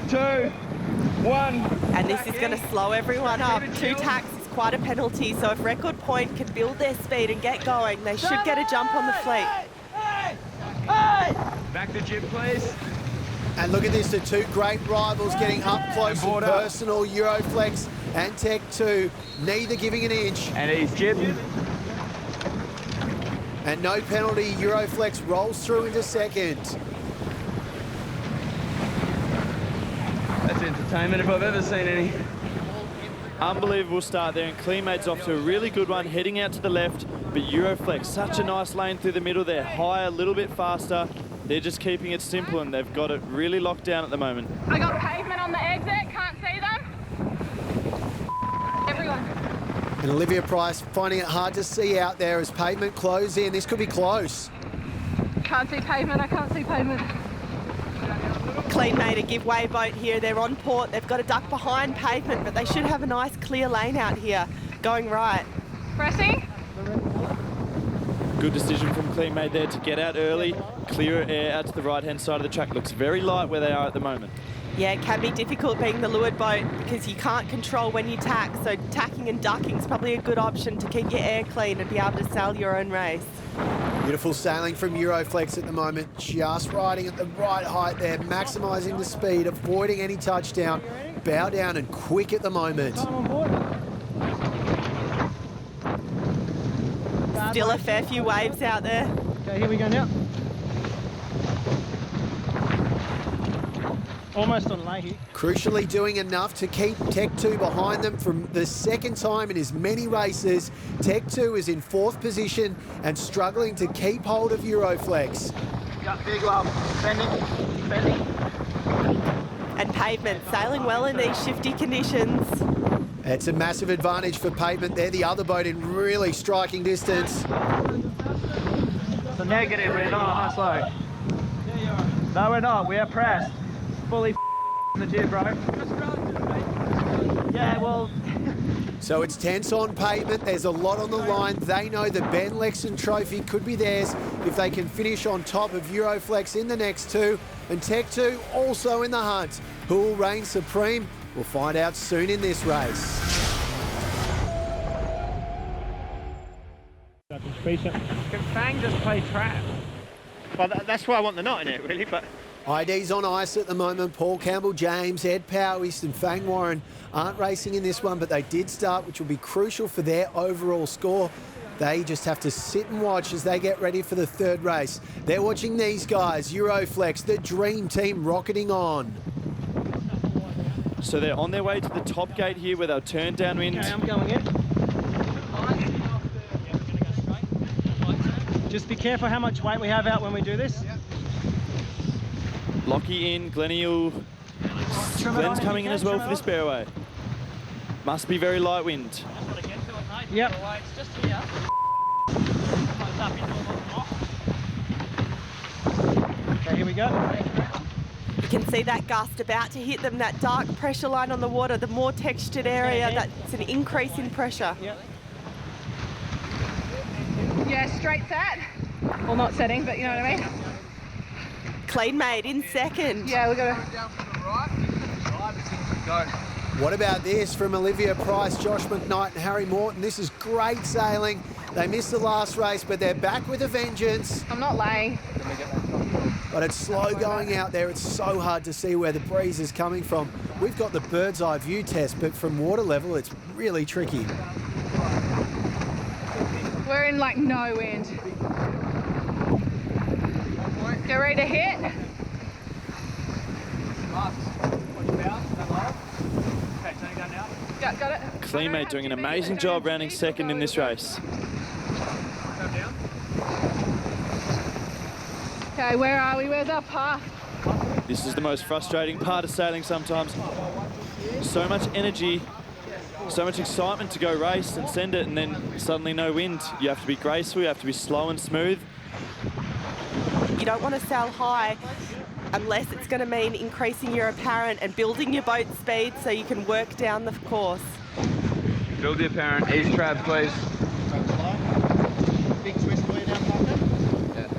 2, 1. And this is going to slow everyone up. 2 tacks is quite a penalty, so if Record Point can build their speed and get going, they should get a jump on the fleet. Back to jib, please. And look at this, the 2 great rivals getting up close and personal, Euroflex and Tech 2, neither giving an inch. And he's jibbing. And no penalty, Euroflex rolls through into second. That's entertainment if I've ever seen any. Unbelievable start there, and Clean Made's off to a really good one, heading out to the left, but Euroflex, such a nice lane through the middle there, higher, a little bit faster. They're just keeping it simple, and they've got it really locked down at the moment. I got Pavement on the exit, can't see them. Everyone. And Olivia Price finding it hard to see out there as Pavement close in. This could be close. Can't see Pavement, I can't see Pavement. Clean Made a giveaway boat here. They're on port. They've got to duck behind Pavement, but they should have a nice clear lane out here going right. Pressing. Good decision from Clean Made there to get out early, clear air out to the right-hand side of the track. Looks very light where they are at the moment. Yeah, it can be difficult being the leeward boat because you can't control when you tack, so tacking and ducking is probably a good option to keep your air clean and be able to sail your own race. Beautiful sailing from Euroflex at the moment, just riding at the right height there, maximising the speed, avoiding any touchdown, bow down and quick at the moment. Still a fair few waves out there. Okay, here we go now. Almost on lay here. Crucially doing enough to keep Tech 2 behind them from the second time in as many races. Tech 2 is in 4th position and struggling to keep hold of Euroflex. Got big love. Bending. And Pavement sailing well in these shifty conditions. It's a massive advantage for Pavement. They're the other boat in really striking distance. So negative, we're not slow. No, we're not. We are pressed. Fully in the jib, bro. Yeah, well. So it's tense on Pavement. There's a lot on the line. They know the Ben Lexon Trophy could be theirs if they can finish on top of Euroflex in the next 2. And Tech 2 also in the hunt. Who will reign supreme? We'll find out soon in this race. Can Fang just play trap? Well, that's why I want the knot in it, really, but... ID's on ice at the moment. Paul Campbell-James, Ed Powys and Fang Warren aren't racing in this one, but they did start, which will be crucial for their overall score. They just have to sit and watch as they get ready for the 3rd race. They're watching these guys, Euroflex, the dream team rocketing on. So they're on their way to the top gate here where they'll turn downwind. Okay, I'm going in. Just be careful how much weight we have out when we do this. Lockie in, Glenniel. Glenn's coming in as well for this bearway. Must be very light wind. Yep. Okay, here we go. You can see that gust about to hit them, that dark pressure line on the water, the more textured area, that's an increase in pressure. Yep. Yeah, straight set. Well, not setting, but you know what I mean. Clean made in second. Yeah, we got to... What about this from Olivia Price, Josh McKnight and Harry Morton? This is great sailing. They missed the last race, but they're back with a vengeance. I'm not laying. But it's slow going out there. It's so hard to see where the breeze is coming from. We've got the bird's eye view test, but from water level, it's really tricky. We're in like no wind. Get ready to hit. Got it. Clean mate doing an amazing job rounding second in this race. Okay, where are we? Where's our path? This is the most frustrating part of sailing sometimes. So much energy, so much excitement to go race and send it, and then suddenly no wind. You have to be graceful, you have to be slow and smooth. You don't want to sail high unless it's going to mean increasing your apparent and building your boat speed so you can work down the course. Build the apparent, ease trap, please.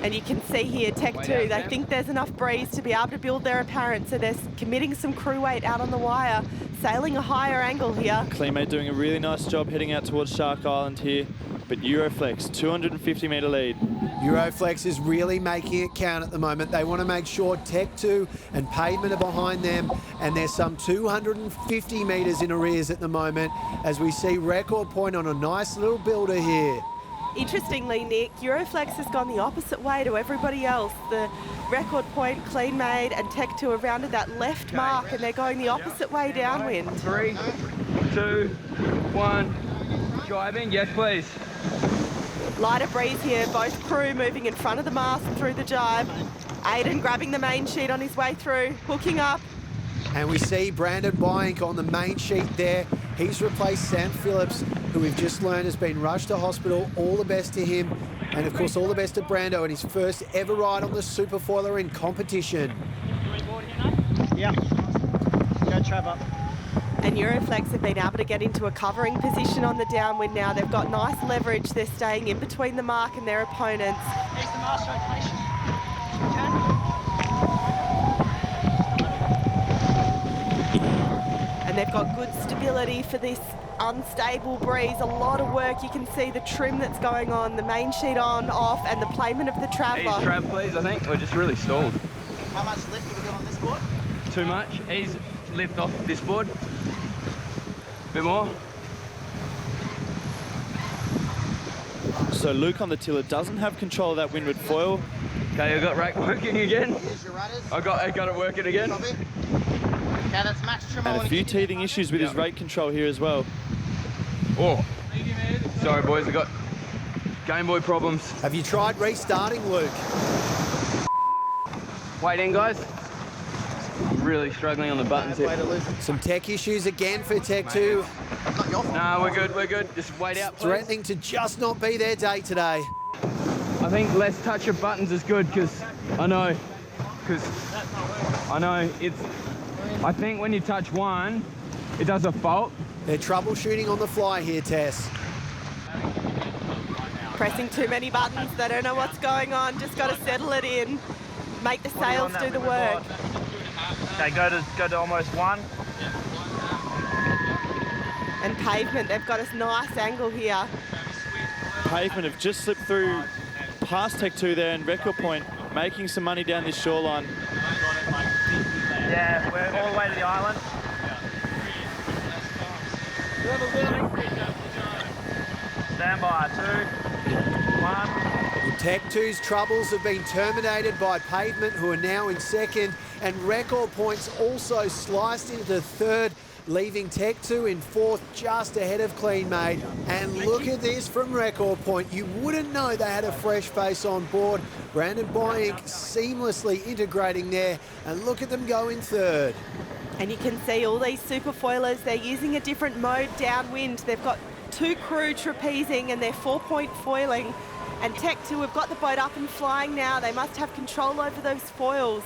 And you can see here, Tech 2, they think there's enough breeze to be able to build their apparent, so they're committing some crew weight out on the wire, sailing a higher angle here. Clean mate doing a really nice job heading out towards Shark Island here, but Euroflex, 250 metre lead. Euroflex is really making it count at the moment. They want to make sure Tech 2 and Pavement are behind them, and there's some 250 metres in arrears at the moment as we see Record Point on a nice little builder here. Interestingly, Nick, Euroflex has gone the opposite way to everybody else. The Record Point, Clean Made and Tech 2 have rounded that left mark and they're going the opposite way downwind. 3, 2, 1, driving, yes please. Lighter breeze here, both crew moving in front of the mast through the jibe. Aiden grabbing the main sheet on his way through, hooking up. And we see Brandon Byink on the main sheet there. He's replaced Sam Phillips, who we've just learned has been rushed to hospital. All the best to him. And of course, all the best to Brando in his first ever ride on the Superfoiler in competition. Yeah. Go Trevor. And Euroflex have been able to get into a covering position on the downwind now. They've got nice leverage. They're staying in between the mark and their opponents. Ease the mast rotation. And they've got good stability for this unstable breeze. A lot of work. You can see the trim that's going on, the main sheet on, off, and the placement of the traveller. Ease trap please, I think. We're just really stalled. How much lift have we got on this board? Too much. Ease lift off this board. Bit more. So Luke on the tiller doesn't have control of that windward foil. Okay, I got rake working again. Here's your rudders. I got it working again. Okay, that's max trim. And a few teething issues with his rate control here as well. Oh, sorry boys, I got Game Boy problems. Have you tried restarting, Luke? Wait in, guys. I'm really struggling on the buttons here. Some tech issues again for Tech 2. No, we're good. Just wait out, please. Threatening to just not be their day today. I think less touch of buttons is good because I know it's. I think when you touch one, it does a fault. They're troubleshooting on the fly here, Tess. Pressing too many buttons. They don't know what's going on. Just got to settle it in. Make the sails do the work. Okay, go to almost 1. And Pavement, they've got a nice angle here. Pavement have just slipped through past Tech 2 there and Record Point, making some money down this shoreline. Yeah, we're all the way to the island. Stand by, 2, 1. Tech 2's troubles have been terminated by Pavement, who are now in second, and Record Point's also sliced into third, leaving Tech 2 in fourth, just ahead of Clean Made. And look at this from Record Point. You wouldn't know they had a fresh face on board. Brandon Byink seamlessly integrating there, and look at them go in third. And you can see all these Superfoilers, they're using a different mode downwind. They've got 2 crew trapezing and they're 4-point foiling. And Tech 2 have got the boat up and flying now. They must have control over those foils.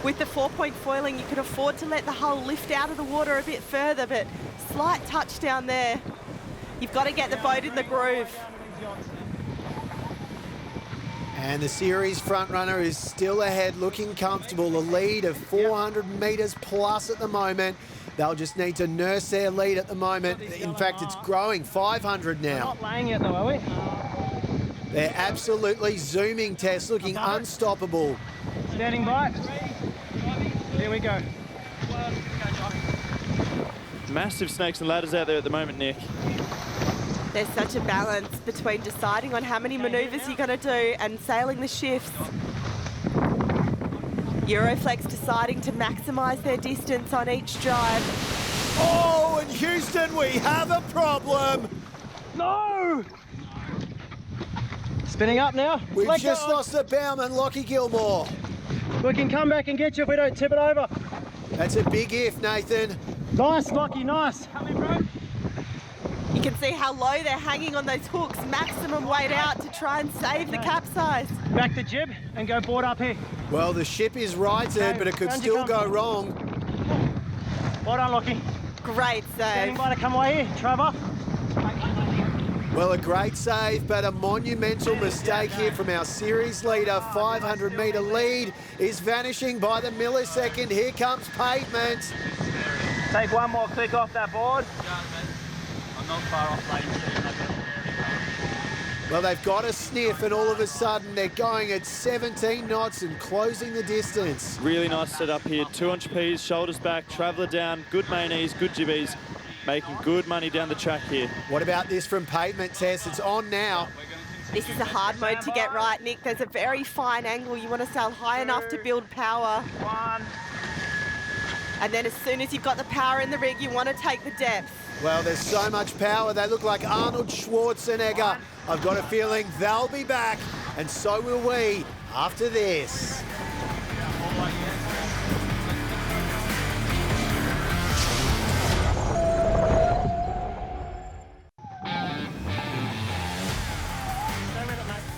With the 4-point foiling, you can afford to let the hull lift out of the water a bit further, but slight touch down there. You've got to get the boat in the groove. And the series front runner is still ahead, looking comfortable. A lead of 400 metres plus at the moment. They'll just need to nurse their lead at the moment. In fact, it's growing, 500 now. We're not laying yet though, are we? They're absolutely zooming, Tess, looking unstoppable. Standing by. Here we go. Massive snakes and ladders out there at the moment, Nick. There's such a balance between deciding on how many manoeuvres you're going to do and sailing the shifts. Euroflex deciding to maximise their distance on each drive. Oh, and Houston, we have a problem. No! Spinning up now. We've Let just go. lost the bowman, Lockie Gilmore. We can come back and get you if we don't tip it over. That's a big if, Nathan. Nice, Lockie, nice. Help me, bro. You can see how low they're hanging on those hooks, maximum weight out to try and save the capsize. Back the jib and go board up here. Well, the ship is righted, Okay, but it could round you still come. go wrong. Well done, Lockie. Great Standing save. by to come away here, Trevor. Well, a great save, but a monumental mistake here from our series leader. 500-metre lead is vanishing by the millisecond. Here comes Pavement. Take one more click off that board. I'm not far off lane 2. Well, they've got a sniff, and all of a sudden they're going at 17 knots and closing the distance. Really nice setup here. 2-inch P's, shoulders back, traveller down, good main E's, good jibbies. Making good money down the track here. What about this from Pavement, Tess? It's on now. This is a hard mode to get right, Nick. There's a very fine angle. You want to sail high enough to build power. One. And then as soon as you've got the power in the rig, you want to take the depth. Well, there's so much power. They look like Arnold Schwarzenegger. I've got a feeling they'll be back, and so will we after this.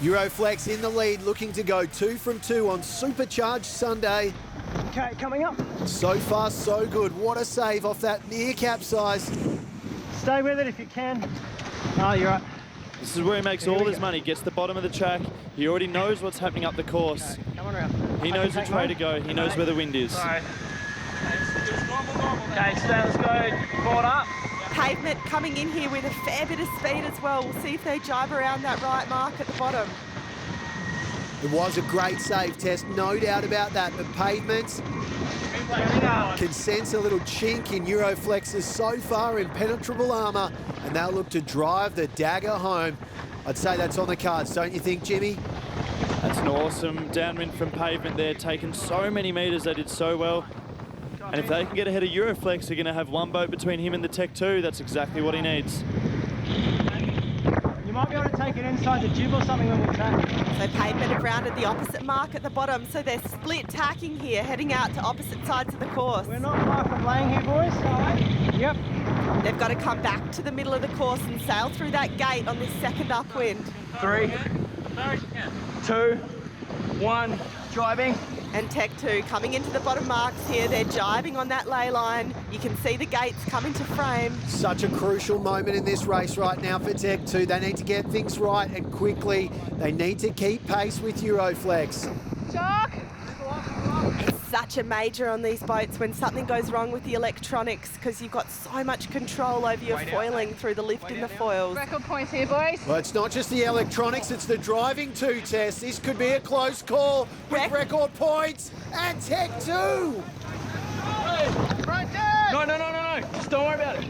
Euroflex in the lead, looking to go 2 from 2 on Supercharged Sunday. Okay, coming up. So far, so good. What a save off that near capsize. Stay with it if you can. Oh, you're right. This is where he makes all his money, gets the bottom of the track. He already knows what's happening up the course. Okay, come on around. He knows which way to go. He knows where the wind is. Sorry. Okay, so let's go board up. Pavement coming in here with a fair bit of speed as well. We'll see if they jibe around that right mark at the bottom. It was a great save, Tess, no doubt about that. But Pavement can sense a little chink in Euroflex's so far impenetrable armour, and they'll look to drive the dagger home. I'd say that's on the cards, don't you think, Jimmy? That's an awesome downwind from Pavement there, taking so many metres. They did so well. And if they can get ahead of Euroflex, they're going to have one boat between him and the Tech 2. That's exactly what he needs. You might be able to take it inside the jib or something when we tack. So Pavement have rounded the opposite mark at the bottom, so they're split tacking here, heading out to opposite sides of the course. We're not far from laying here, boys. Yep. They've got to come back to the middle of the course and sail through that gate on this second upwind. 3, 2, 1, driving. And Tech 2 coming into the bottom marks here. They're jibing on that ley line. You can see the gates come into frame. Such a crucial moment in this race right now for Tech 2. They need to get things right and quickly. They need to keep pace with Euroflex. Shark! It's such a major on these boats when something goes wrong with the electronics because you've got so much control over your foiling through the lift in the foils. Record points here, boys. Well, it's not just the electronics, it's the driving too, Tess. This could be a close call with record points and Tech 2. Right there! No. Just don't worry about it.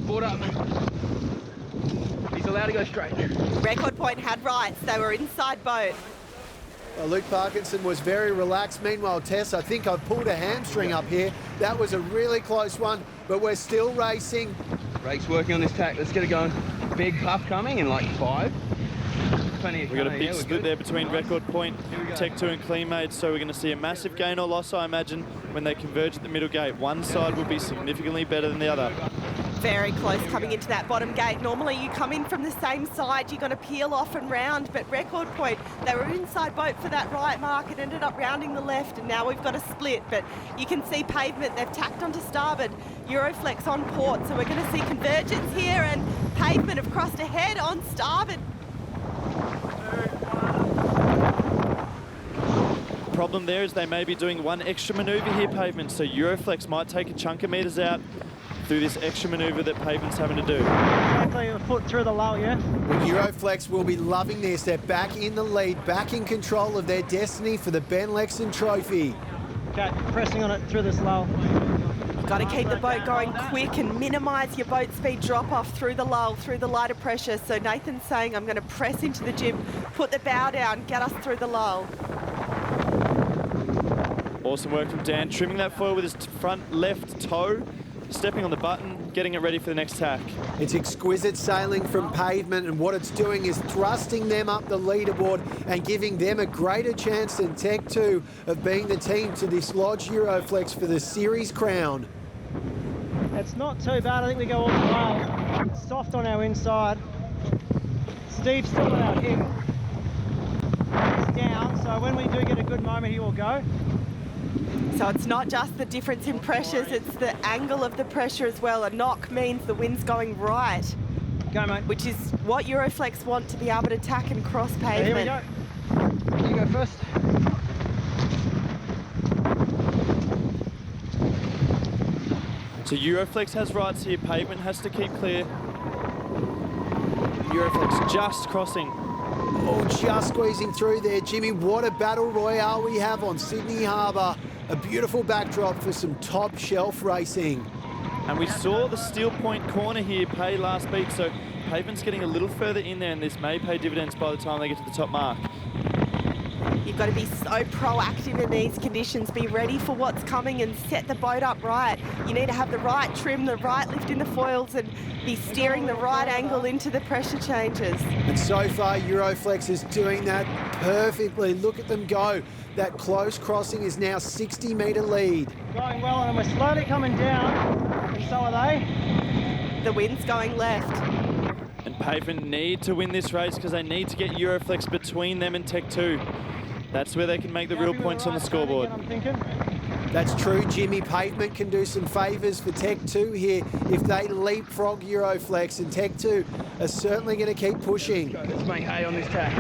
Board up. He's allowed to go straight. Record point had rights. They were inside boat. Well, Luke Parkinson was very relaxed. Meanwhile, Tess, I think I've pulled a hamstring up here. That was a really close one, but we're still racing. Rake's working on this tack. Let's get it going. Big puff coming in like 5. Plenty of We've got a colour, big yeah, we're split good. there between Record Point, Tech 2 and Clean Made, so we're going to see a massive gain or loss, I imagine, when they converge at the middle gate. One side will be significantly better than the other. Very close coming into that bottom gate. Normally you come in from the same side, you're going to peel off and round, but Record Point, they were inside boat for that right mark. It ended up rounding the left, and now we've got a split, but you can see Pavement, they've tacked onto starboard. Euroflex on port, so we're going to see convergence here, and Pavement have crossed ahead on starboard. problem there is they may be doing one extra manoeuvre here, Pavement, so Euroflex might take a chunk of meters out through this extra manoeuvre that Pavement's having to do. Exactly, a foot through the lull, yeah. Well, Euroflex will be loving this. They're back in the lead, back in control of their destiny for the Ben Lexon Trophy. Okay, pressing on it through this lull. You've got to keep the boat going quick and minimise your boat speed drop-off through the lull, through the lighter pressure. So Nathan's saying, I'm going to press into the jib, put the bow down, get us through the lull. Awesome work from Dan, trimming that foil with his front left toe, stepping on the button, getting it ready for the next tack. It's exquisite sailing from Pavement, and what it's doing is thrusting them up the leaderboard and giving them a greater chance than Tech 2 of being the team to dislodge Euroflex for the series crown. It's not too bad. I think we go all the way. It's soft on our inside. Steve's still on our hip. He's down, so when we do get a good moment, he will go. So it's not just the difference in pressures, it's the angle of the pressure as well. A knock means the wind's going right. Go, mate. Which is what Euroflex want to be able to tack and cross Pavement. Here we go. You go first. So Euroflex has rights here, Pavement has to keep clear. Euroflex just crossing. Oh, just squeezing through there. Jimmy, what a battle royale we have on Sydney Harbour. A beautiful backdrop for some top shelf racing. And we saw the Steel Point corner here pay last beat, so Pavement's getting a little further in there, and this may pay dividends by the time they get to the top mark. You've got to be so proactive in these conditions, be ready for what's coming and set the boat up right. You need to have the right trim, the right lift in the foils, and be steering the right angle into the pressure changes. And so far, Euroflex is doing that perfectly. Look at them go. That close crossing is now 60-metre lead. Going well, and we're slowly coming down, and so are they. The wind's going left. And Pavement need to win this race because they need to get Euroflex between them and Tech 2. That's where they can make the real points on the scoreboard. I'm thinking. That's true, Jimmy. Pavement can do some favours for Tech 2 here if they leapfrog Euroflex, and Tech 2 are certainly going to keep pushing. Let's make hay on this tack.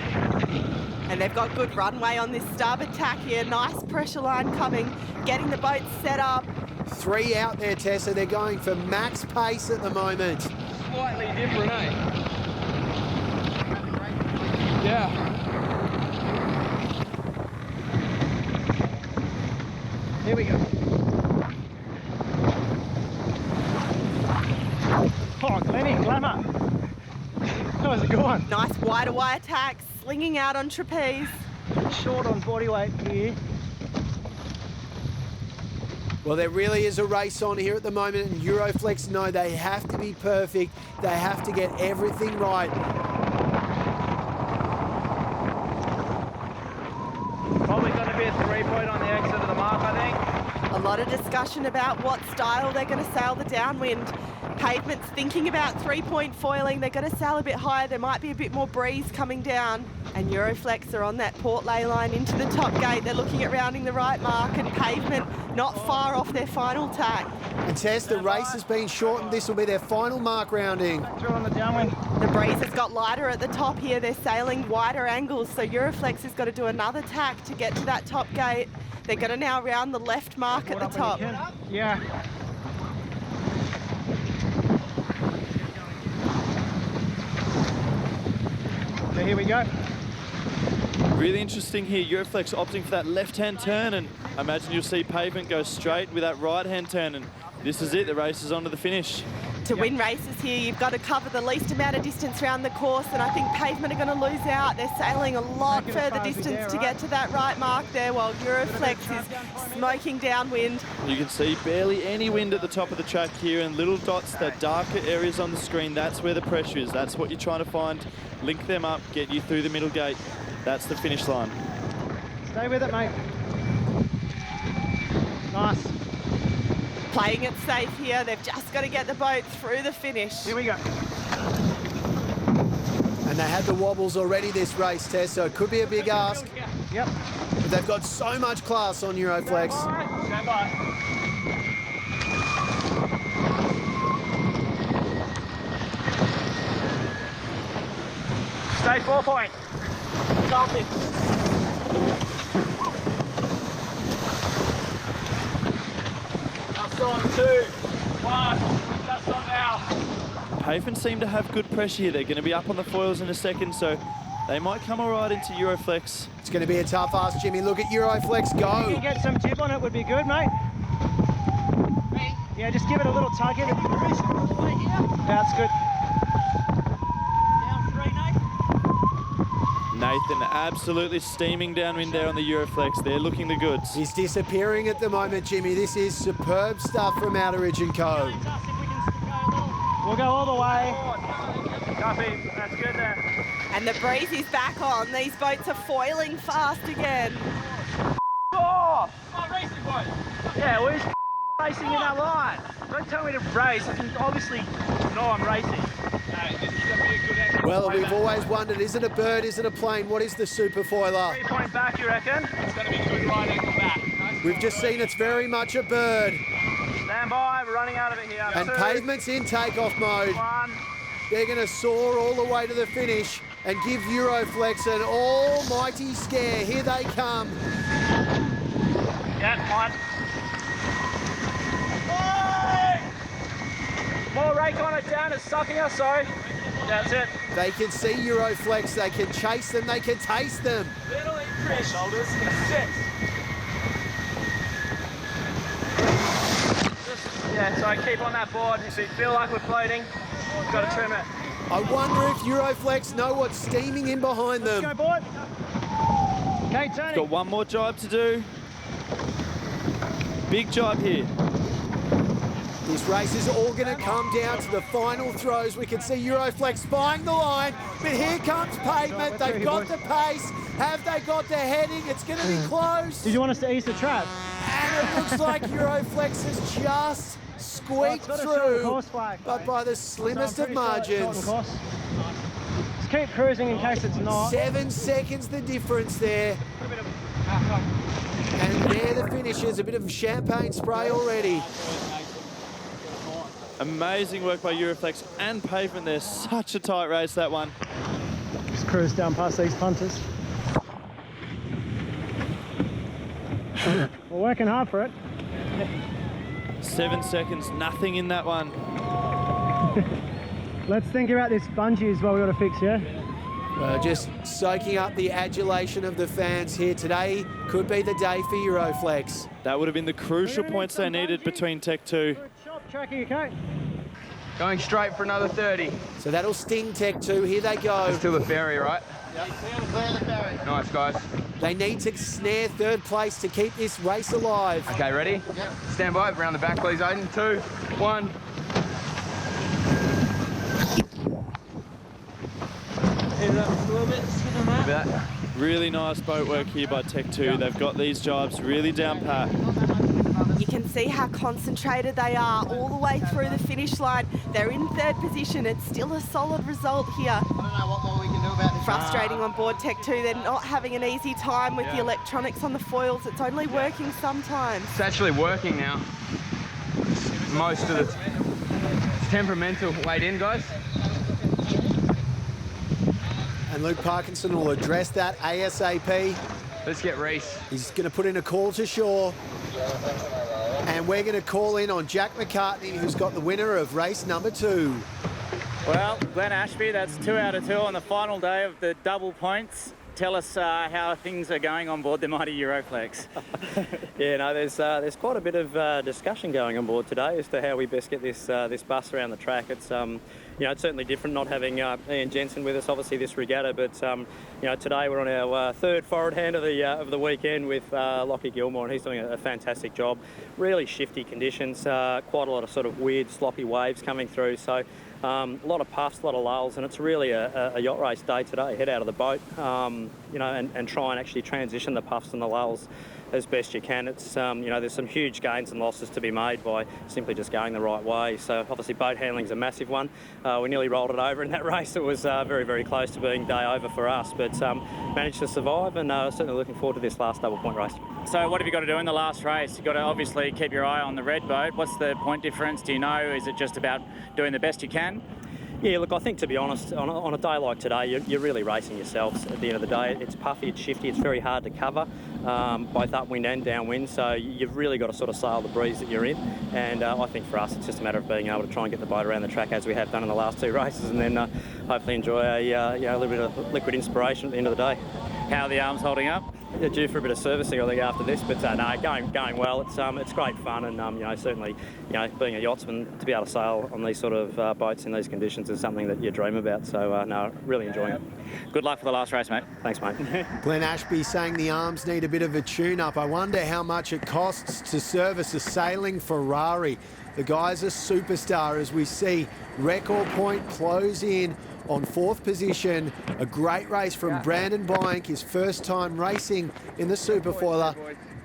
And they've got good runway on this starboard tack here. Nice pressure line coming, getting the boat set up. 3 out there, Tessa. They're going for max pace at the moment. Slightly different, eh? Yeah. Here we go. Oh, Glennie, glamour. That was a good one. Nice wider wire tack, slinging out on trapeze. Short on body weight here. Well, there really is a race on here at the moment, and Euroflex know they have to be perfect. They have to get everything right. Probably going to be a 3-point on the exit of the mark, I think. A lot of discussion about what style they're going to sail the downwind. Pavement's thinking about 3-point foiling. They're going to sail a bit higher. There might be a bit more breeze coming down. And Euroflex are on that port lay line into the top gate. They're looking at rounding the right mark, and Pavement not far off their final tack. And Tess, the race has been shortened. This will be their final mark rounding. Through on the downwind. The breeze has got lighter at the top here. They're sailing wider angles, so Euroflex has got to do another tack to get to that top gate. They're going to now round the left mark at the top. Yeah. So here we go. Really interesting here, Euroflex opting for that left-hand turn, and I imagine you'll see Pavement go straight with that right-hand turn, and this is it, the race is on to the finish. To win races here, you've got to cover the least amount of distance around the course, and I think Pavement are going to lose out. They're sailing a lot further distance to get to that right mark there, while Euroflex is smoking downwind. You can see barely any wind at the top of the track here, and little dots, the darker areas on the screen, that's where the pressure is. That's what you're trying to find. Link them up, get you through the middle gate. That's the finish line. Stay with it, mate. Nice. Playing it safe here. They've just got to get the boat through the finish. Here we go. And they had the wobbles already this race, Tess, so it could be a big ask. Yep. But they've got so much class on Euroflex. Stand by. Stay 4-point. Salty. Pavement seem to have good pressure here. They're going to be up on the foils in a second, so they might come all right into Euroflex. It's going to be a tough ask, Jimmy. Look at Euroflex go. If you can get some jib on it would be good, mate. Yeah, just give it a little tug in it. That's good. Nathan absolutely steaming downwind there on the Euroflex. They're looking the goods. He's disappearing at the moment, Jimmy. This is superb stuff from Outeridge & Co. We'll go all the way. Copy, that's good there. And the breeze is back on. These boats are foiling fast again. Oh! Yeah, who's racing in that line? Don't tell me to race. I can obviously know I'm racing. Well, we've always wondered, is it a bird, is it a plane? What is the Superfoiler? 3 point back, you reckon? It's going to be good right angle back. We've just seen it's very much a bird. Stand by, we're running out of it here. And 2, Pavement's in takeoff mode. 1. They're going to soar all the way to the finish and give Euroflex an almighty scare. Here they come. Yeah, 1. More rake on it down, it's sucking us, sorry. That's it. They can see Euroflex, they can chase them, they can taste them. Little increase, shoulders, 6. Yeah, so I keep on that board. If you feel like we're floating, we've got to trim it. I wonder if Euroflex know what's steaming in behind them. Let's go, board. Okay, turning. Got one more jibe to do. Big jibe here. This race is all going to come down to the final throws. We can see Euroflex spying the line, but here comes Pavement. They've got the pace. Have they got the heading? It's going to be close. Did you want us to ease the trap? And it looks like Euroflex has just squeaked through, but by the slimmest of margins. Just keep cruising in case it's not. 7 seconds the difference there. And there the finishes, a bit of champagne spray already. Amazing work by Euroflex and Pavement there. Such a tight race, that one. Just cruise down past these punters. We're working hard for it. 7 seconds, nothing in that one. Let's think about this bungee as well. We've got to fix, yeah? Just soaking up the adulation of the fans here today. Could be the day for Euroflex. That would have been the crucial points they needed between Tech 2. Tracking, okay? Going straight for another 30. So that'll sting Tech 2. Here they go. It's to the ferry, right? Yep. Clear the ferry. Nice, guys. They need to snare third place to keep this race alive. Okay, ready? Yep. Stand by, around the back, please, Aiden. 2, 1. Really nice boat work here by Tech 2. They've got these jibes really down pat. You can see how concentrated they are all the way through the finish line. They're in third position. It's still a solid result here. I don't know what more we can do about this. Frustrating on board Tech 2. They're not having an easy time with the electronics on the foils. It's only working sometimes. It's actually working now. Most of the temperamental weight in, guys. And Luke Parkinson will address that ASAP. Let's get Reese. He's going to put in a call to shore. And we're going to call in on Jack McCartney, who's got the winner of race number 2. Well, Glenn Ashby, that's 2 out of 2 on the final day of the double points. Tell us how things are going on board the mighty Euroflex. Yeah, no, there's quite a bit of discussion going on board today as to how we best get this bus around the track. It's it's certainly different not having Ian Jensen with us, obviously this regatta, but today we're on our third forward hand of the weekend with Lockie Gilmore, and he's doing a fantastic job. Really shifty conditions, quite a lot of sort of weird sloppy waves coming through, so a lot of puffs, a lot of lulls, and it's really a yacht race day today. Head out of the boat, and try and actually transition the puffs and the lulls as best you can. It's there's some huge gains and losses to be made by simply just going the right way. So obviously boat handling's a massive one. We nearly rolled it over in that race. It was very, very close to being day over for us, but managed to survive, and certainly looking forward to this last double point race. So what have you got to do in the last race? You've got to obviously keep your eye on the red boat. What's the point difference? Do you know? Is it just about doing the best you can? Yeah, look, I think to be honest, on a day like today, you're really racing yourselves at the end of the day. It's puffy, it's shifty, it's very hard to cover, both upwind and downwind, so you've really got to sort of sail the breeze that you're in. And I think for us, it's just a matter of being able to try and get the boat around the track as we have done in the last 2 races, and then hopefully enjoy a little bit of liquid inspiration at the end of the day. How are the arms holding up? They're due for a bit of servicing, I think, after this, but no, going well. It's great fun, and certainly, being a yachtsman, to be able to sail on these sort of boats in these conditions is something that you dream about. So no, really enjoying it. Good luck for the last race, mate. Thanks, mate. Glenn Ashby saying the arms need a bit of a tune-up. I wonder how much it costs to service a sailing Ferrari. The guy's a superstar, as we see Record Point close in on 4th position. A great race from Brandon Byank, his first time racing in the Superfoiler,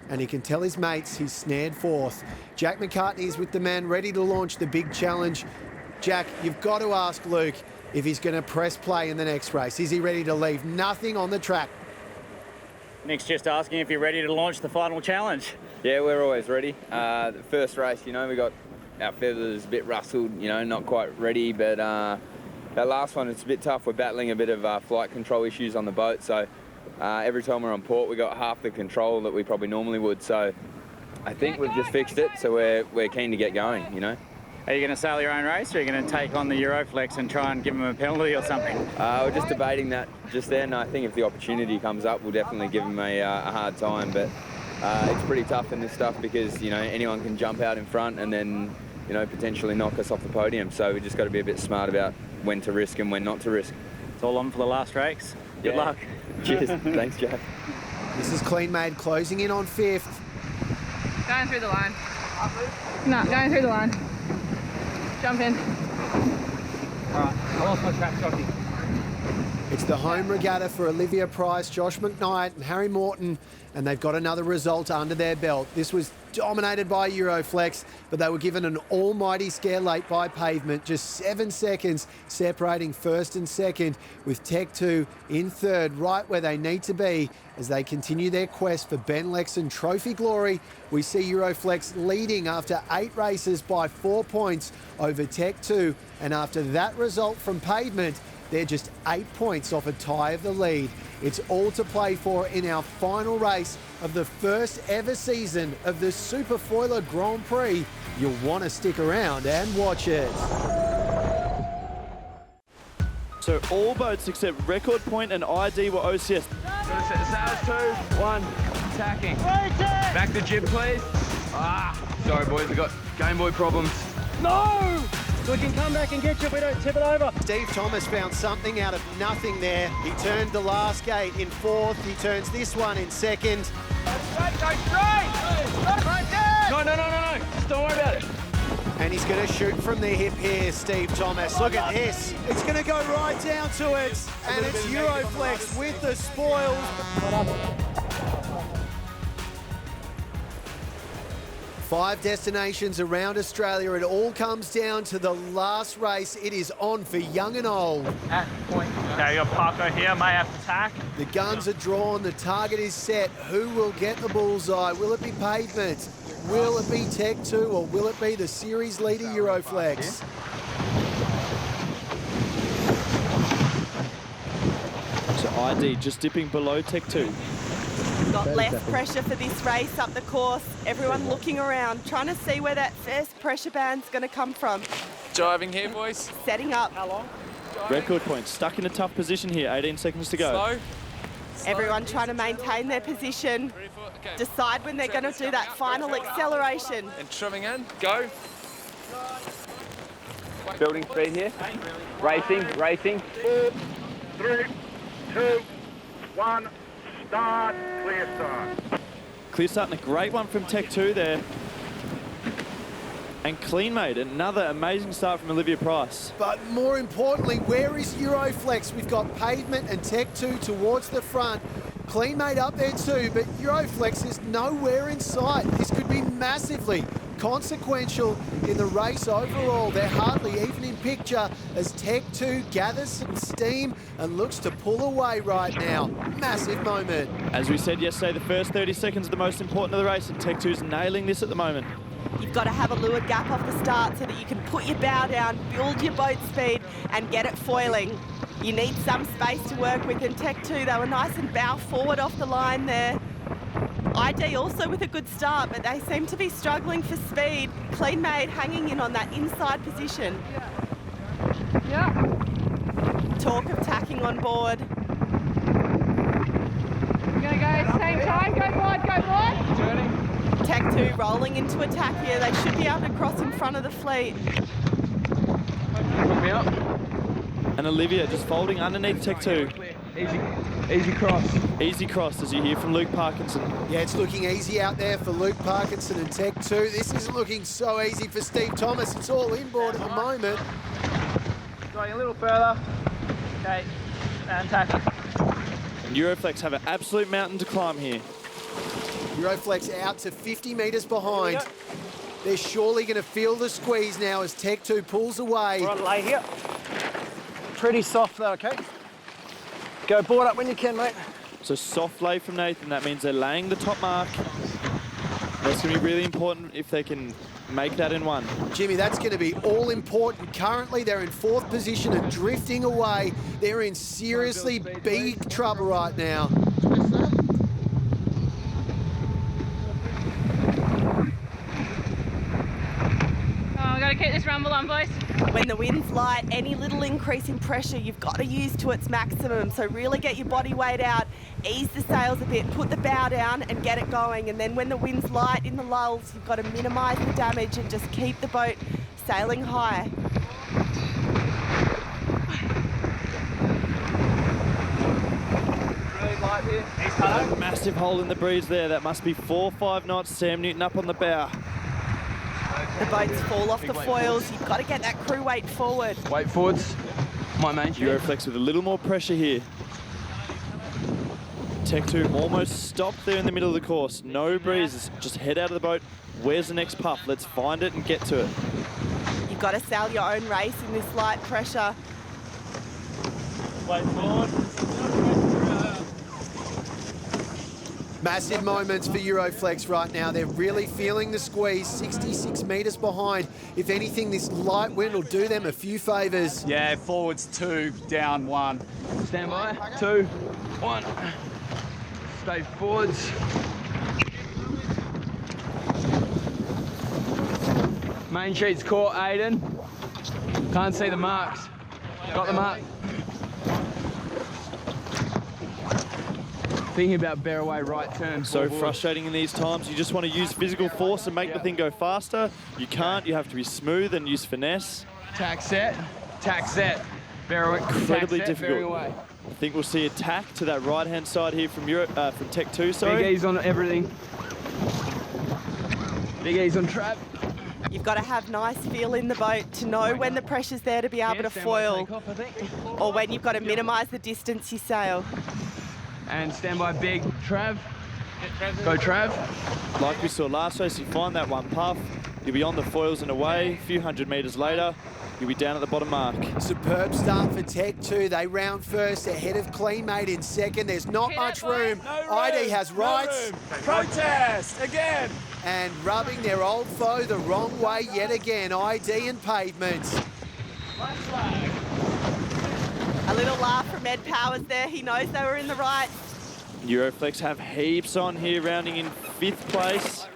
and he can tell his mates he's snared 4th. Jack McCartney's with the man ready to launch the big challenge. Jack, you've got to ask Luke if he's going to press play in the next race. Is he ready to leave nothing on the track? Nick's just asking if you're ready to launch the final challenge. Yeah, we're always ready. The first race, we got our feathers a bit rustled, not quite ready, but that last one, it's a bit tough. We're battling a bit of flight control issues on the boat, so every time we're on port, we got half the control that we probably normally would. So I think we've just fixed it, so we're keen to get going, Are you going to sail your own race, or are you going to take on the Euroflex and try and give them a penalty or something? We're just debating that just then. I think if the opportunity comes up, we'll definitely give them a hard time, but it's pretty tough in this stuff because, anyone can jump out in front and then, potentially knock us off the podium. So we just got to be a bit smart about when to risk and when not to risk. It's all on for the last race. Good luck. Cheers. Thanks, Jack. This is Clean Made closing in on 5th. Going through the line. No, going through the line. Jump in. All right, I lost my trap jockey. It's the home regatta for Olivia Price, Josh McKnight and Harry Morton, and they've got another result under their belt. This was dominated by Euroflex, but they were given an almighty scare late by Pavement, just 7 seconds separating 1st and 2nd, with Tech 2 in 3rd, right where they need to be as they continue their quest for Ben Lexon Trophy glory. We see Euroflex leading after 8 races by 4 points over Tech 2, and after that result from Pavement, they're just 8 points off a tie of the lead. It's all to play for in our final race of the first ever season of the Superfoiler Grand Prix. You'll want to stick around and watch it. So all boats except Record Point and ID were OCS. Sails 2, 1, attacking. Back the jib, please. Sorry, boys, we got Game Boy problems. No! We can come back and get you if we don't tip it over. Steve Thomas found something out of nothing there. He turned the last gate in 4th. He turns this one in 2nd. Go straight! No. Just don't worry about it. And he's going to shoot from the hip here, Steve Thomas. Look at this. It's going to go right down to it. And it's Euroflex with the spoils. 5 destinations around Australia. It all comes down to the last race. It is on for young and old. At point. Okay, you got Parko here, may have to tack. The guns are drawn, the target is set. Who will get the bullseye? Will it be Pavement? Will it be Tech 2, or will it be the series leader Euroflex? So ID just dipping below Tech 2. Got less pressure for this race up the course. Everyone looking around, trying to see where that first pressure band's going to come from. Jiving here, boys. Setting up. How long? Record Point stuck in a tough position here, 18 seconds to go. Slow. Everyone trying to maintain their position. Okay. Decide when they're going to do that final acceleration. And trimming in, go. Building speed here. Racing. 4, 3, 2, 1. Start, clear start. Clear start and a great one from Tech 2 there. And Clean Made, another amazing start from Olivia Price. But more importantly, where is Euroflex? We've got Pavement and Tech 2 towards the front. Clean Made up there too, but Euroflex is nowhere in sight. This could be massively consequential in the race overall. They're hardly even in picture as Tech 2 gathers some steam and looks to pull away right now. Massive moment. As we said yesterday, the first 30 seconds are the most important of the race, and Tech 2's nailing this at the moment. You've got to have a leeward gap off the start so that you can put your bow down, build your boat speed, and get it foiling. You need some space to work with. In Tech 2, they were nice and bow forward off the line there. ID also with a good start, but they seem to be struggling for speed. Clean Made hanging in on that inside position. Yeah. Talk of tacking on board. We're going to go same time. Go wide, go wide. Turning. Tech 2 rolling into attack here. They should be able to cross in front of the fleet. Put me up. And Olivia just folding underneath Tech 2. Easy cross. Easy cross, as you hear from Luke Parkinson. Yeah, it's looking easy out there for Luke Parkinson and Tech 2. This isn't looking so easy for Steve Thomas. It's all inboard at the moment. Going a little further. Okay, and tackle. And Euroflex have an absolute mountain to climb here. Euroflex out to 50 metres behind. They're surely going to feel the squeeze now as Tech 2 pulls away. We're on lay here. Pretty soft though, okay? Go board up when you can, mate. So soft lay from Nathan, that means they're laying the top mark. That's going to be really important if they can make that in one. Jimmy, that's going to be all important. Currently, they're in 4th position and drifting away. They're in seriously big trouble right now. Oh, we've got to keep this rumble on, boys. When the wind's light, any little increase in pressure you've got to use to its maximum. So really get your body weight out, ease the sails a bit, put the bow down and get it going. And then when the wind's light in the lulls, you've got to minimise the damage and just keep the boat sailing high. Massive hole in the breeze there. That must be 4 or 5 knots. Sam Newton up on the bow. The boats fall off the foils. You've got to get that crew weight forward. Weight forwards. My main sheet. Euroflex with a little more pressure here. Tech 2 almost stopped there in the middle of the course. No breezes. Just head out of the boat. Where's the next puff? Let's find it and get to it. You've got to sail your own race in this light pressure. Weight forward. Massive moments for Euroflex right now. They're really feeling the squeeze, 66 metres behind. If anything, this light wind will do them a few favours. Yeah, forwards 2, down 1. Stand by. 2, 1. Stay forwards. Main sheet's caught, Aiden. Can't see the marks. Got the mark. Thinking about bear away right turn. So frustrating in these times. You just want to use physical force and make the thing go faster. You can't. You have to be smooth and use finesse. Tack set. Tack set. Bear away. Incredibly tack set, difficult. Away. I think we'll see a tack to that right-hand side here from from Tech 2. Sorry. Big E's on everything. Big E's on trap. You've got to have nice feel in the boat to know when the pressure's there to be able to foil, or when you've got to minimise the distance you sail. And stand by big Trav. Go Trav. Like we saw last race, you find that one puff, you'll be on the foils and away. A few hundred metres later, you'll be down at the bottom mark. Superb start for Tech 2. They round first, ahead of Clean Made in second. There's not much room. ID has rights. Protest again. And rubbing their old foe the wrong way yet again. ID and Pavement. A little laugh from Ed Powers there. He knows they were in the right. Euroflex have heaps on here, rounding in 5th place.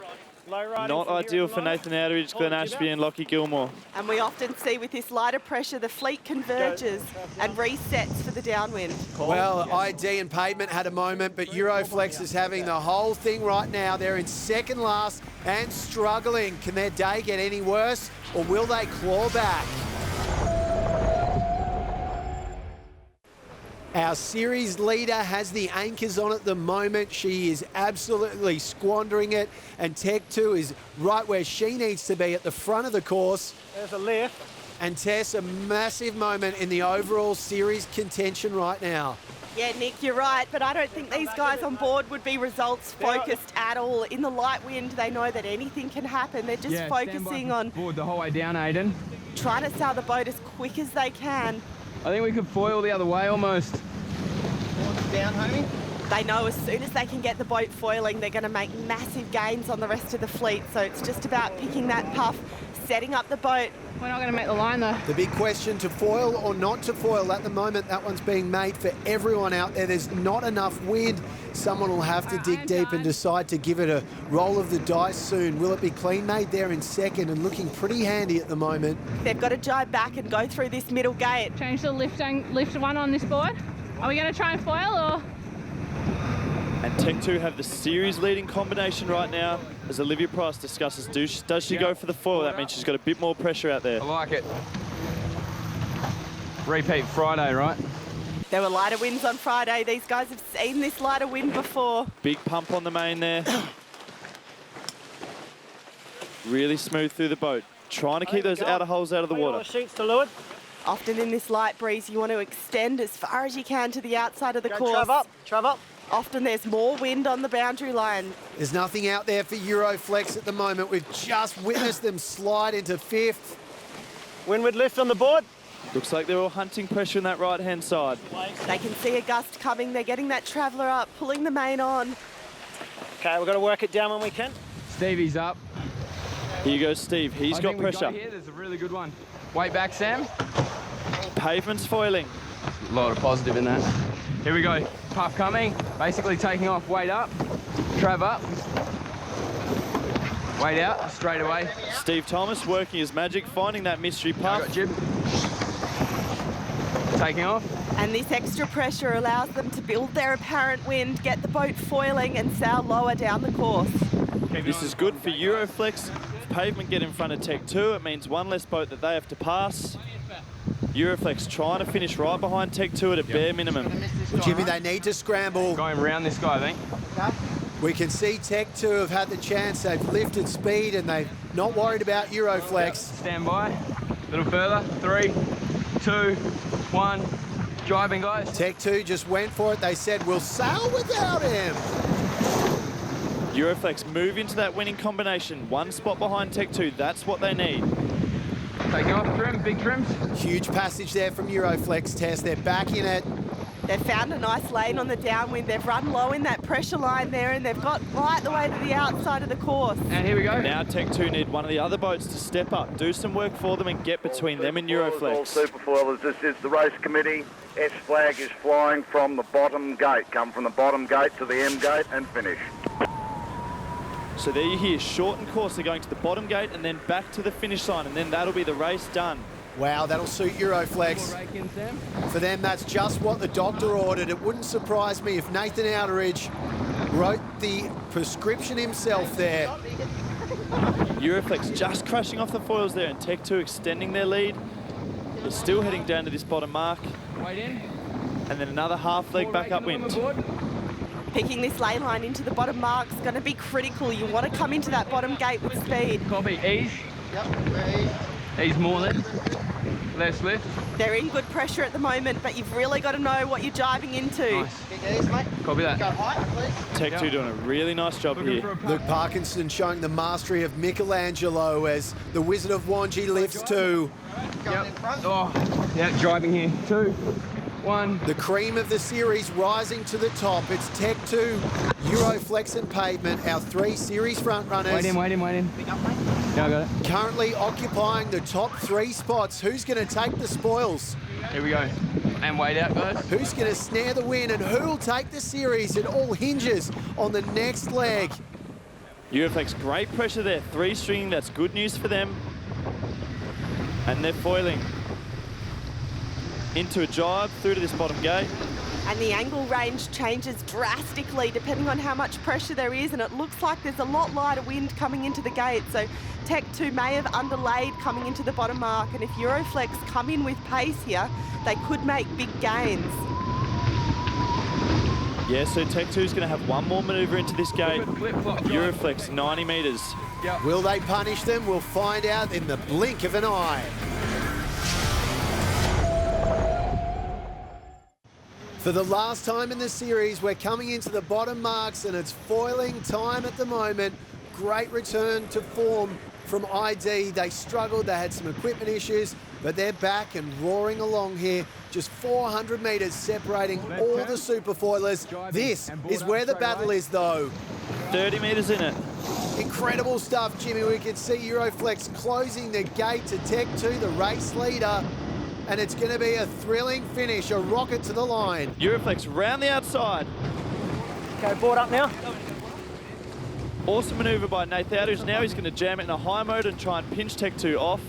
Not ideal for Nathan Outridge, Glenn Ashby and Lockie Gilmore. And we often see with this lighter pressure, the fleet converges and resets for the downwind. Well, ID and Pavement had a moment, but Euroflex is having the whole thing right now. They're in second last and struggling. Can their day get any worse, or will they claw back? Our series leader has the anchors on at the moment. She is absolutely squandering it, and Tech 2 is right where she needs to be at the front of the course. There's a lift. And Tess, a massive moment in the overall series contention right now. Yeah, Nick, you're right, but I don't think these guys on board would be results focused at all. In the light wind, they know that anything can happen. They're just focusing on board the whole way down, Aiden. Trying to sail the boat as quick as they can. I think we could foil the other way almost. Down, homie. They know as soon as they can get the boat foiling, they're going to make massive gains on the rest of the fleet. So it's just about picking that puff, setting up the boat, We're not going to make the line though. The big question, to foil or not to foil. At the moment, that one's being made for everyone out there. There's not enough wind. Someone will have to dig deep and decide to give it a roll of the dice soon. Will it be clean made there in second and looking pretty handy at the moment? They've got to jibe back and go through this middle gate. Change the lift one on this board. Are we going to try and foil or? And Tech 2 have the series leading combination right now as Olivia Price discusses, does she go for the foil? That means she's got a bit more pressure out there. I like it. Repeat Friday, right? There were lighter winds on Friday. These guys have seen this lighter wind before. Big pump on the main there. Really smooth through the boat. Trying to keep those outer holes out of the water. Sheets to leeward. Often in this light breeze, you want to extend as far as you can to the outside of the course. Trav up. Often there's more wind on the boundary line. There's nothing out there for Euroflex at the moment. We've just witnessed them slide into fifth. Windward lift on the board. Looks like they're all hunting pressure in that right-hand side. They can see a gust coming. They're getting that traveller up, pulling the main on. Okay, we've got to work it down when we can. Stevie's up. Here goes Steve. He's got pressure. Here. There's a really good one. Weight back, Sam. Pavement's foiling. A lot of positive in that. Here we go. Puff coming. Basically taking off. Weight up. Trav up. Weight out. Straight away. Steve Thomas working his magic, finding that mystery puff. Got jib. Taking off. And this extra pressure allows them to build their apparent wind, get the boat foiling and sail lower down the course. This is good for Euroflex. If Pavement get in front of Tech 2, it means one less boat that they have to pass. Euroflex trying to finish right behind Tech 2 at a bare minimum. Well, Jimmy, they need to scramble. Going around this guy, I think. We can see Tech 2 have had the chance. They've lifted speed and they're not worried about Euroflex. Stand by. A little further. 3, 2, 1. Driving, guys. Tech 2 just went for it. They said, we'll sail without him. Euroflex move into that winning combination. One spot behind Tech 2. That's what they need. Taking off trim, big trims. Huge passage there from Euroflex, Tess. They're back in it. They've found a nice lane on the downwind. They've run low in that pressure line there and they've got right the way to the outside of the course. And here we go. Now Tech 2 need one of the other boats to step up, do some work for them and get between them and Euroflex. All Superfoilers, this is the race committee. S flag is flying from the bottom gate. Come from the bottom gate to the M gate and finish. So there you hear, shortened course. They're going to the bottom gate and then back to the finish line, and then that'll be the race done. Wow, that'll suit Euroflex. For them, that's just what the doctor ordered. It wouldn't surprise me if Nathan Outeridge wrote the prescription himself there. Euroflex just crashing off the foils there, and Tech 2 extending their lead. They're still heading down to this bottom mark. Wait in. And then another half leg back upwind. Picking this lane line into the bottom mark is going to be critical. You want to come into that bottom gate with speed. Copy, ease. Yep, ease more then. Less lift. They're in good pressure at the moment, but you've really got to know what you're diving into. Nice. Copy that. Tech 2 doing a really nice job here. Luke Parkinson showing the mastery of Michelangelo as the Wizard of Wanji lifts 2. Yep. Oh, yeah, driving here. 2, 1. The cream of the series rising to the top. It's Tech 2, Euroflex and Pavement, our 3 series front runners. Wait in. Yeah, I got it. Currently occupying the top 3 spots. Who's going to take the spoils? Here we go. And wait out, guys. Who's going to snare the win and who will take the series? It all hinges on the next leg. Euroflex, great pressure there. 3 stringing, that's good news for them. And they're foiling. Into a jibe, through to this bottom gate. And the angle range changes drastically depending on how much pressure there is, and it looks like there's a lot lighter wind coming into the gate. So Tech 2 may have underlaid coming into the bottom mark, and if Euroflex come in with pace here, they could make big gains. Yeah, so Tech 2 is going to have one more manoeuvre into this gate. Euroflex, 90 metres. Yep. Will they punish them? We'll find out in the blink of an eye. For the last time in the series, we're coming into the bottom marks and it's foiling time at the moment. Great return to form from ID. They struggled, they had some equipment issues, but they're back and roaring along here. Just 400 metres separating all the Superfoilers. This is where the battle is though. 30 metres in it. Incredible stuff, Jimmy. We can see Euroflex closing the gate to Tech 2, the race leader. And it's going to be a thrilling finish, a rocket to the line. Euroflex round the outside. Okay, board up now. Awesome manoeuvre by Nathan Outers. Now he's going to jam it in a high mode and try and pinch Tech 2 off.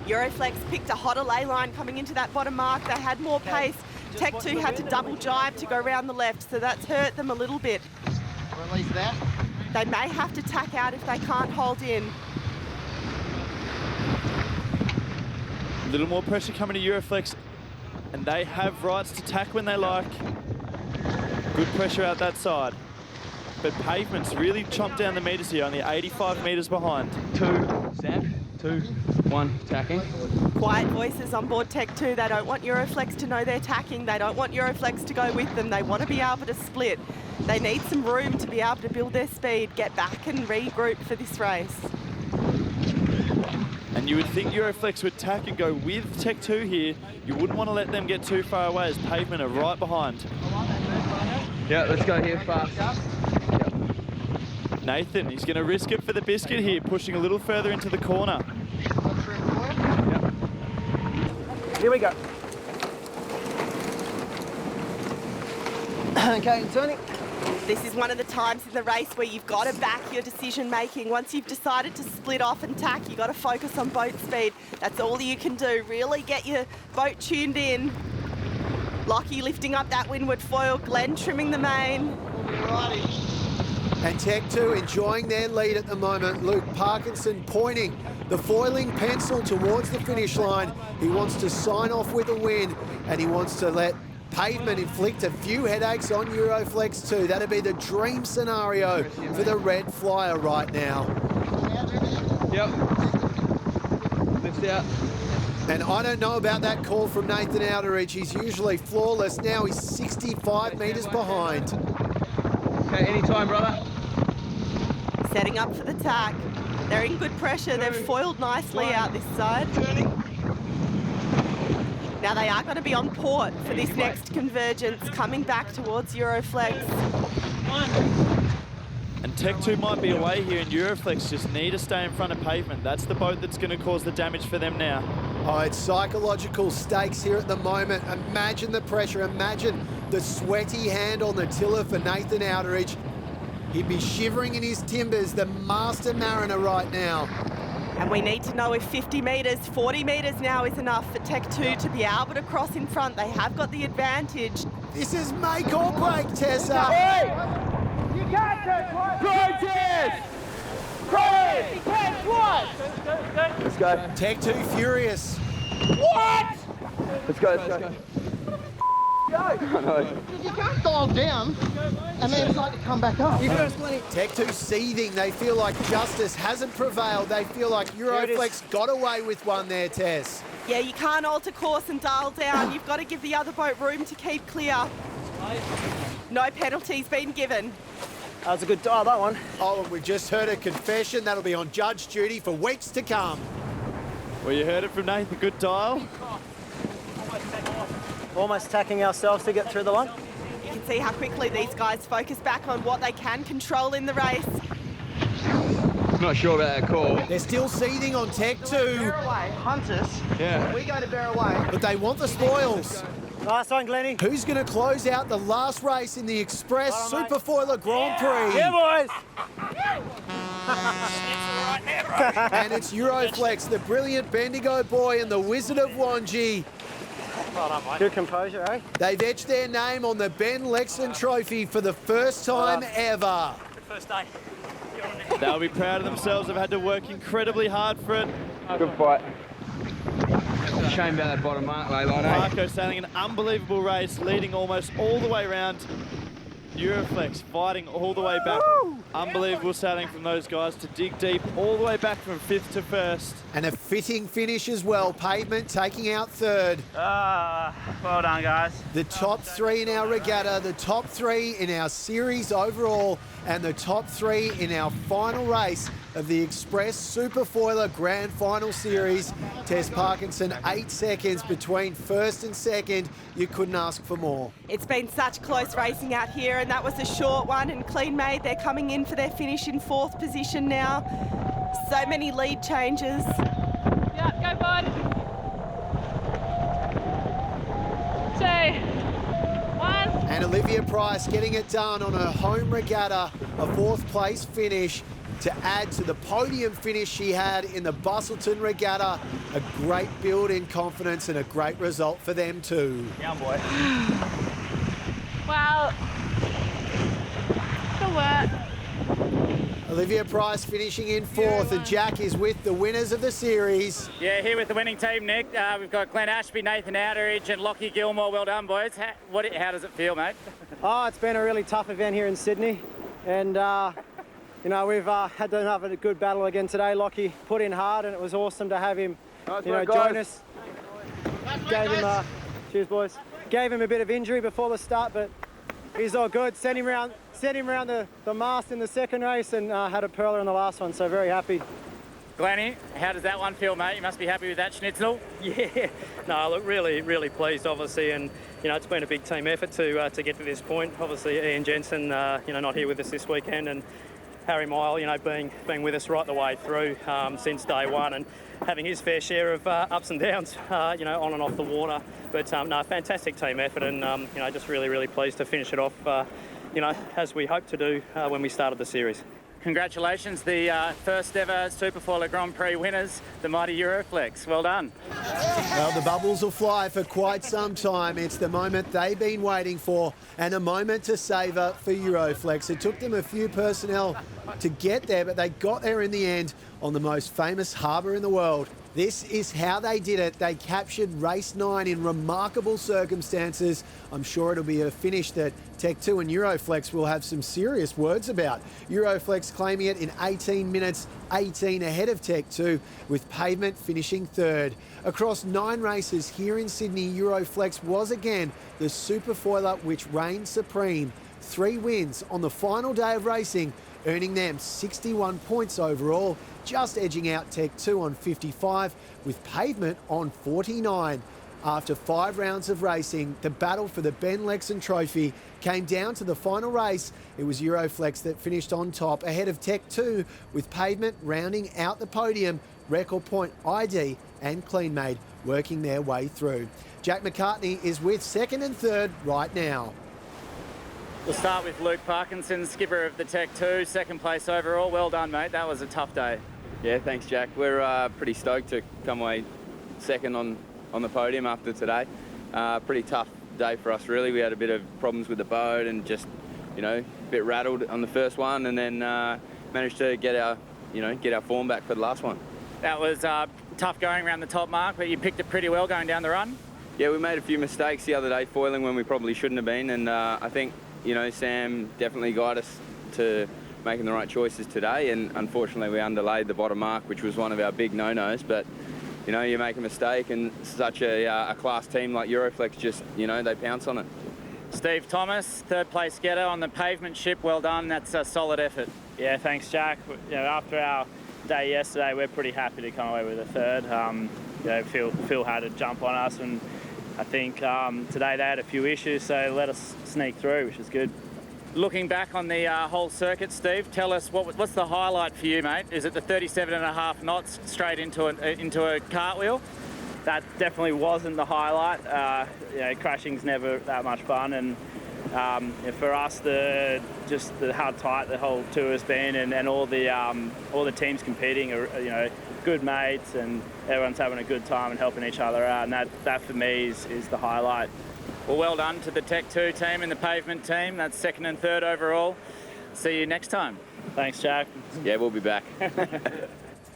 Euroflex picked a hotter lay line coming into that bottom mark. They had more pace. Tech 2 had to double jibe to go around the left, so that's hurt them a little bit. Release that. They may have to tack out if they can't hold in. A little more pressure coming to Euroflex, and they have rights to tack when they like. Good pressure out that side. But Pavement's really chomped down the metres here, only 85 metres behind. 2, snap, 2, 1, tacking. Quiet voices on board Tech 2. They don't want Euroflex to know they're tacking. They don't want Euroflex to go with them. They want to be able to split. They need some room to be able to build their speed, get back and regroup for this race. And you would think Euroflex would tack and go with Tech 2 here. You wouldn't want to let them get too far away as Pavement are right behind. Yeah, let's go here fast. Nathan, he's going to risk it for the biscuit here, pushing a little further into the corner. Here we go. Okay, turning. This is one of the times in the race where you've got to back your decision making. Once you've decided to split off and tack, you've got to focus on boat speed. That's all you can do. Really get your boat tuned in. Lockie lifting up that windward foil, Glenn trimming the main. And Tech 2 enjoying their lead at the moment. Luke Parkinson pointing the foiling pencil towards the finish line. He wants to sign off with a win, and he wants to let Pavement inflict a few headaches on Euroflex 2. That'd be the dream scenario for the red flyer right now. Yep. Lift out. And I don't know about that call from Nathan Outeridge. He's usually flawless. Now he's 65 metres behind. Okay, anytime, brother. Setting up for the tack. They're in good pressure. They've foiled nicely out this side. Now they are going to be on port for this next convergence, coming back towards Euroflex. And Tech 2 might be away here, and Euroflex just need to stay in front of Pavement. That's the boat that's going to cause the damage for them now. Oh, it's psychological stakes here at the moment. Imagine the pressure. Imagine the sweaty hand on the tiller for Nathan Outeridge. He'd be shivering in his timbers, the master mariner right now. And we need to know if 50 metres, 40 metres now is enough for Tech 2 to be able to cross in front. They have got the advantage. This is make or break, Tessa. Hey! You can't touch one! Go, Tess! Go! You can't what? Let's go. Tech 2 furious. What? Let's go, let's go. You can't dial down and then decide to come back up. Tech 2 seething. They feel like justice hasn't prevailed. They feel like Euroflex got away with one there, Tess. Yeah, you can't alter course and dial down. You've got to give the other boat room to keep clear. No penalties been given. That was a good dial, that one. Oh, and we just heard a confession. That'll be on judge duty for weeks to come. Well, you heard it from Nathan. Good dial. Almost tacking ourselves to get through the line. You can see how quickly these guys focus back on what they can control in the race. Not sure about that call. They're still seething on Tech 2. Barraway, Hunters. Yeah. We go to Barraway. But they want the spoils. Nice one, Glennie. Who's going to close out the last race in the Express Superfoiler Grand Prix? Yeah, boys! And it's Euroflex, the brilliant Bendigo boy and the Wizard of Wangi. Good composure, eh? They've etched their name on the Ben Lexon Trophy for the first time ever. Good first day. They'll be proud of themselves. They've had to work incredibly hard for it. Good fight. Shame about that bottom mark, lay line, eh? Marco sailing an unbelievable race, leading almost all the way around. Euroflex fighting all the way back. Unbelievable sailing from those guys to dig deep all the way back from 5th to 1st. And a fitting finish as well. Pavement taking out 3rd. Well done, guys. The top 3 in our regatta, the top 3 in our series overall, and the top 3 in our final race of the Express Superfoiler Grand Final Series. Tess Parkinson, 8 seconds between 1st and 2nd. You couldn't ask for more. It's been such close racing out here, and that was a short one and clean made. They're coming in in for their finish in 4th position now. So many lead changes. Yeah, go bud. 2, 1. And Olivia Price getting it done on her home regatta, a 4th place finish to add to the podium finish she had in the Bustleton regatta. A great build in confidence and a great result for them too. Yeah, boy. Well, good work. Olivia Price finishing in 4th, and Jack is with the winners of the series. Yeah, here with the winning team, Nick. We've got Glenn Ashby, Nathan Outeridge and Lockie Gilmore. Well done, boys. How does it feel, mate? Oh, it's been a really tough event here in Sydney, and you know, we've had to have a good battle again today. Lockie put in hard, and it was awesome to have him, join us. Gave him, cheers, boys. Gave him a bit of injury before the start, but he's all good. Sent him around the mast in the second race, and had a pearler in the last one. So very happy. Glennie, how does that one feel, mate? You must be happy with that schnitzel. Yeah, no, look, really pleased, obviously, and it's been a big team effort to get to this point. Obviously, Ian Jensen, not here with us this weekend, and Harry Mile, being with us right the way through since day one, and having his fair share of ups and downs, on and off the water. But no, fantastic team effort, and just really pleased to finish it off, as we hoped to do when we started the series. Congratulations, the first ever Superfoiler Grand Prix winners, the mighty Euroflex. Well done. Well, the bubbles will fly for quite some time. It's the moment they've been waiting for, and a moment to savour for Euroflex. It took them a few personnel to get there, but they got there in the end on the most famous harbour in the world. This is how they did it. They captured race 9 in remarkable circumstances. I'm sure it'll be a finish that Tech 2 and Euroflex will have some serious words about. Euroflex claiming it in 18 minutes 18 ahead of Tech 2, with Pavement finishing 3rd. Across 9 races here in Sydney, Euroflex was again the Superfoiler which reigned supreme. 3 wins on the final day of racing, earning them 61 points overall, just edging out Tech 2 on 55, with Pavement on 49. After 5 rounds of racing, the battle for the Ben Lexon Trophy came down to the final race. It was Euroflex that finished on top, ahead of Tech 2, with Pavement rounding out the podium, Record Point ID and Cleanmade working their way through. Jack McCartney is with 2nd and 3rd right now. We'll start with Luke Parkinson, skipper of the Tech 2, 2nd place overall. Well done, mate. That was a tough day. Yeah, thanks, Jack. We're pretty stoked to come away 2nd on the podium after today. Pretty tough day for us, really. We had a bit of problems with the boat and just, a bit rattled on the first one, and then managed to get our form back for the last one. That was tough going around the top mark, but you picked it pretty well going down the run. Yeah, we made a few mistakes the other day foiling when we probably shouldn't have been, and I think Sam definitely guided us to making the right choices today, and unfortunately we underlaid the bottom mark, which was one of our big no-nos. But you make a mistake, and such a class team like Euroflex just they pounce on it. Steve Thomas, 3rd place getter on the Pavement ship. Well done. That's a solid effort. Yeah, thanks, Jack. After our day yesterday, we're pretty happy to come away with a 3rd. Phil had a jump on us, and I think today they had a few issues, so let us sneak through, which is good. Looking back on the whole circuit, Steve, tell us what's the highlight for you, mate? Is it the 37.5 knots straight into a cartwheel? That definitely wasn't the highlight. Crashing's never that much fun, and for us, how tight the whole tour has been, and all the teams competing are good mates, and everyone's having a good time and helping each other out, and that for me is the highlight. Well done to the Tech 2 team and the Pavement team. That's 2nd and 3rd overall. See you next time. Thanks, Jack. Yeah, we'll be back.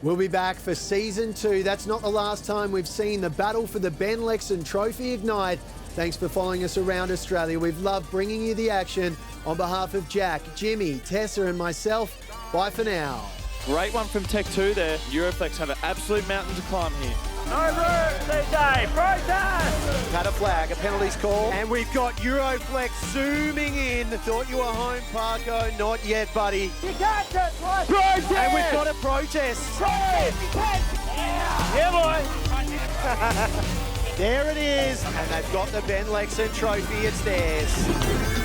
We'll be back for season 2. That's not the last time we've seen the battle for the Ben Lexon Trophy ignite. Thanks for following us around Australia. We've loved bringing you the action. On behalf of Jack, Jimmy, Tessa and myself, bye for now. Great one from Tech 2 there. Euroflex have an absolute mountain to climb here. No room, CJ, protest! Cut a flag, a penalty's call. And we've got Euroflex zooming in. Thought you were home, Parko. Not yet, buddy. You can't just protest! And we've got a protest. Yeah, boy! There it is. And they've got the Ben Lexon Trophy. It's theirs.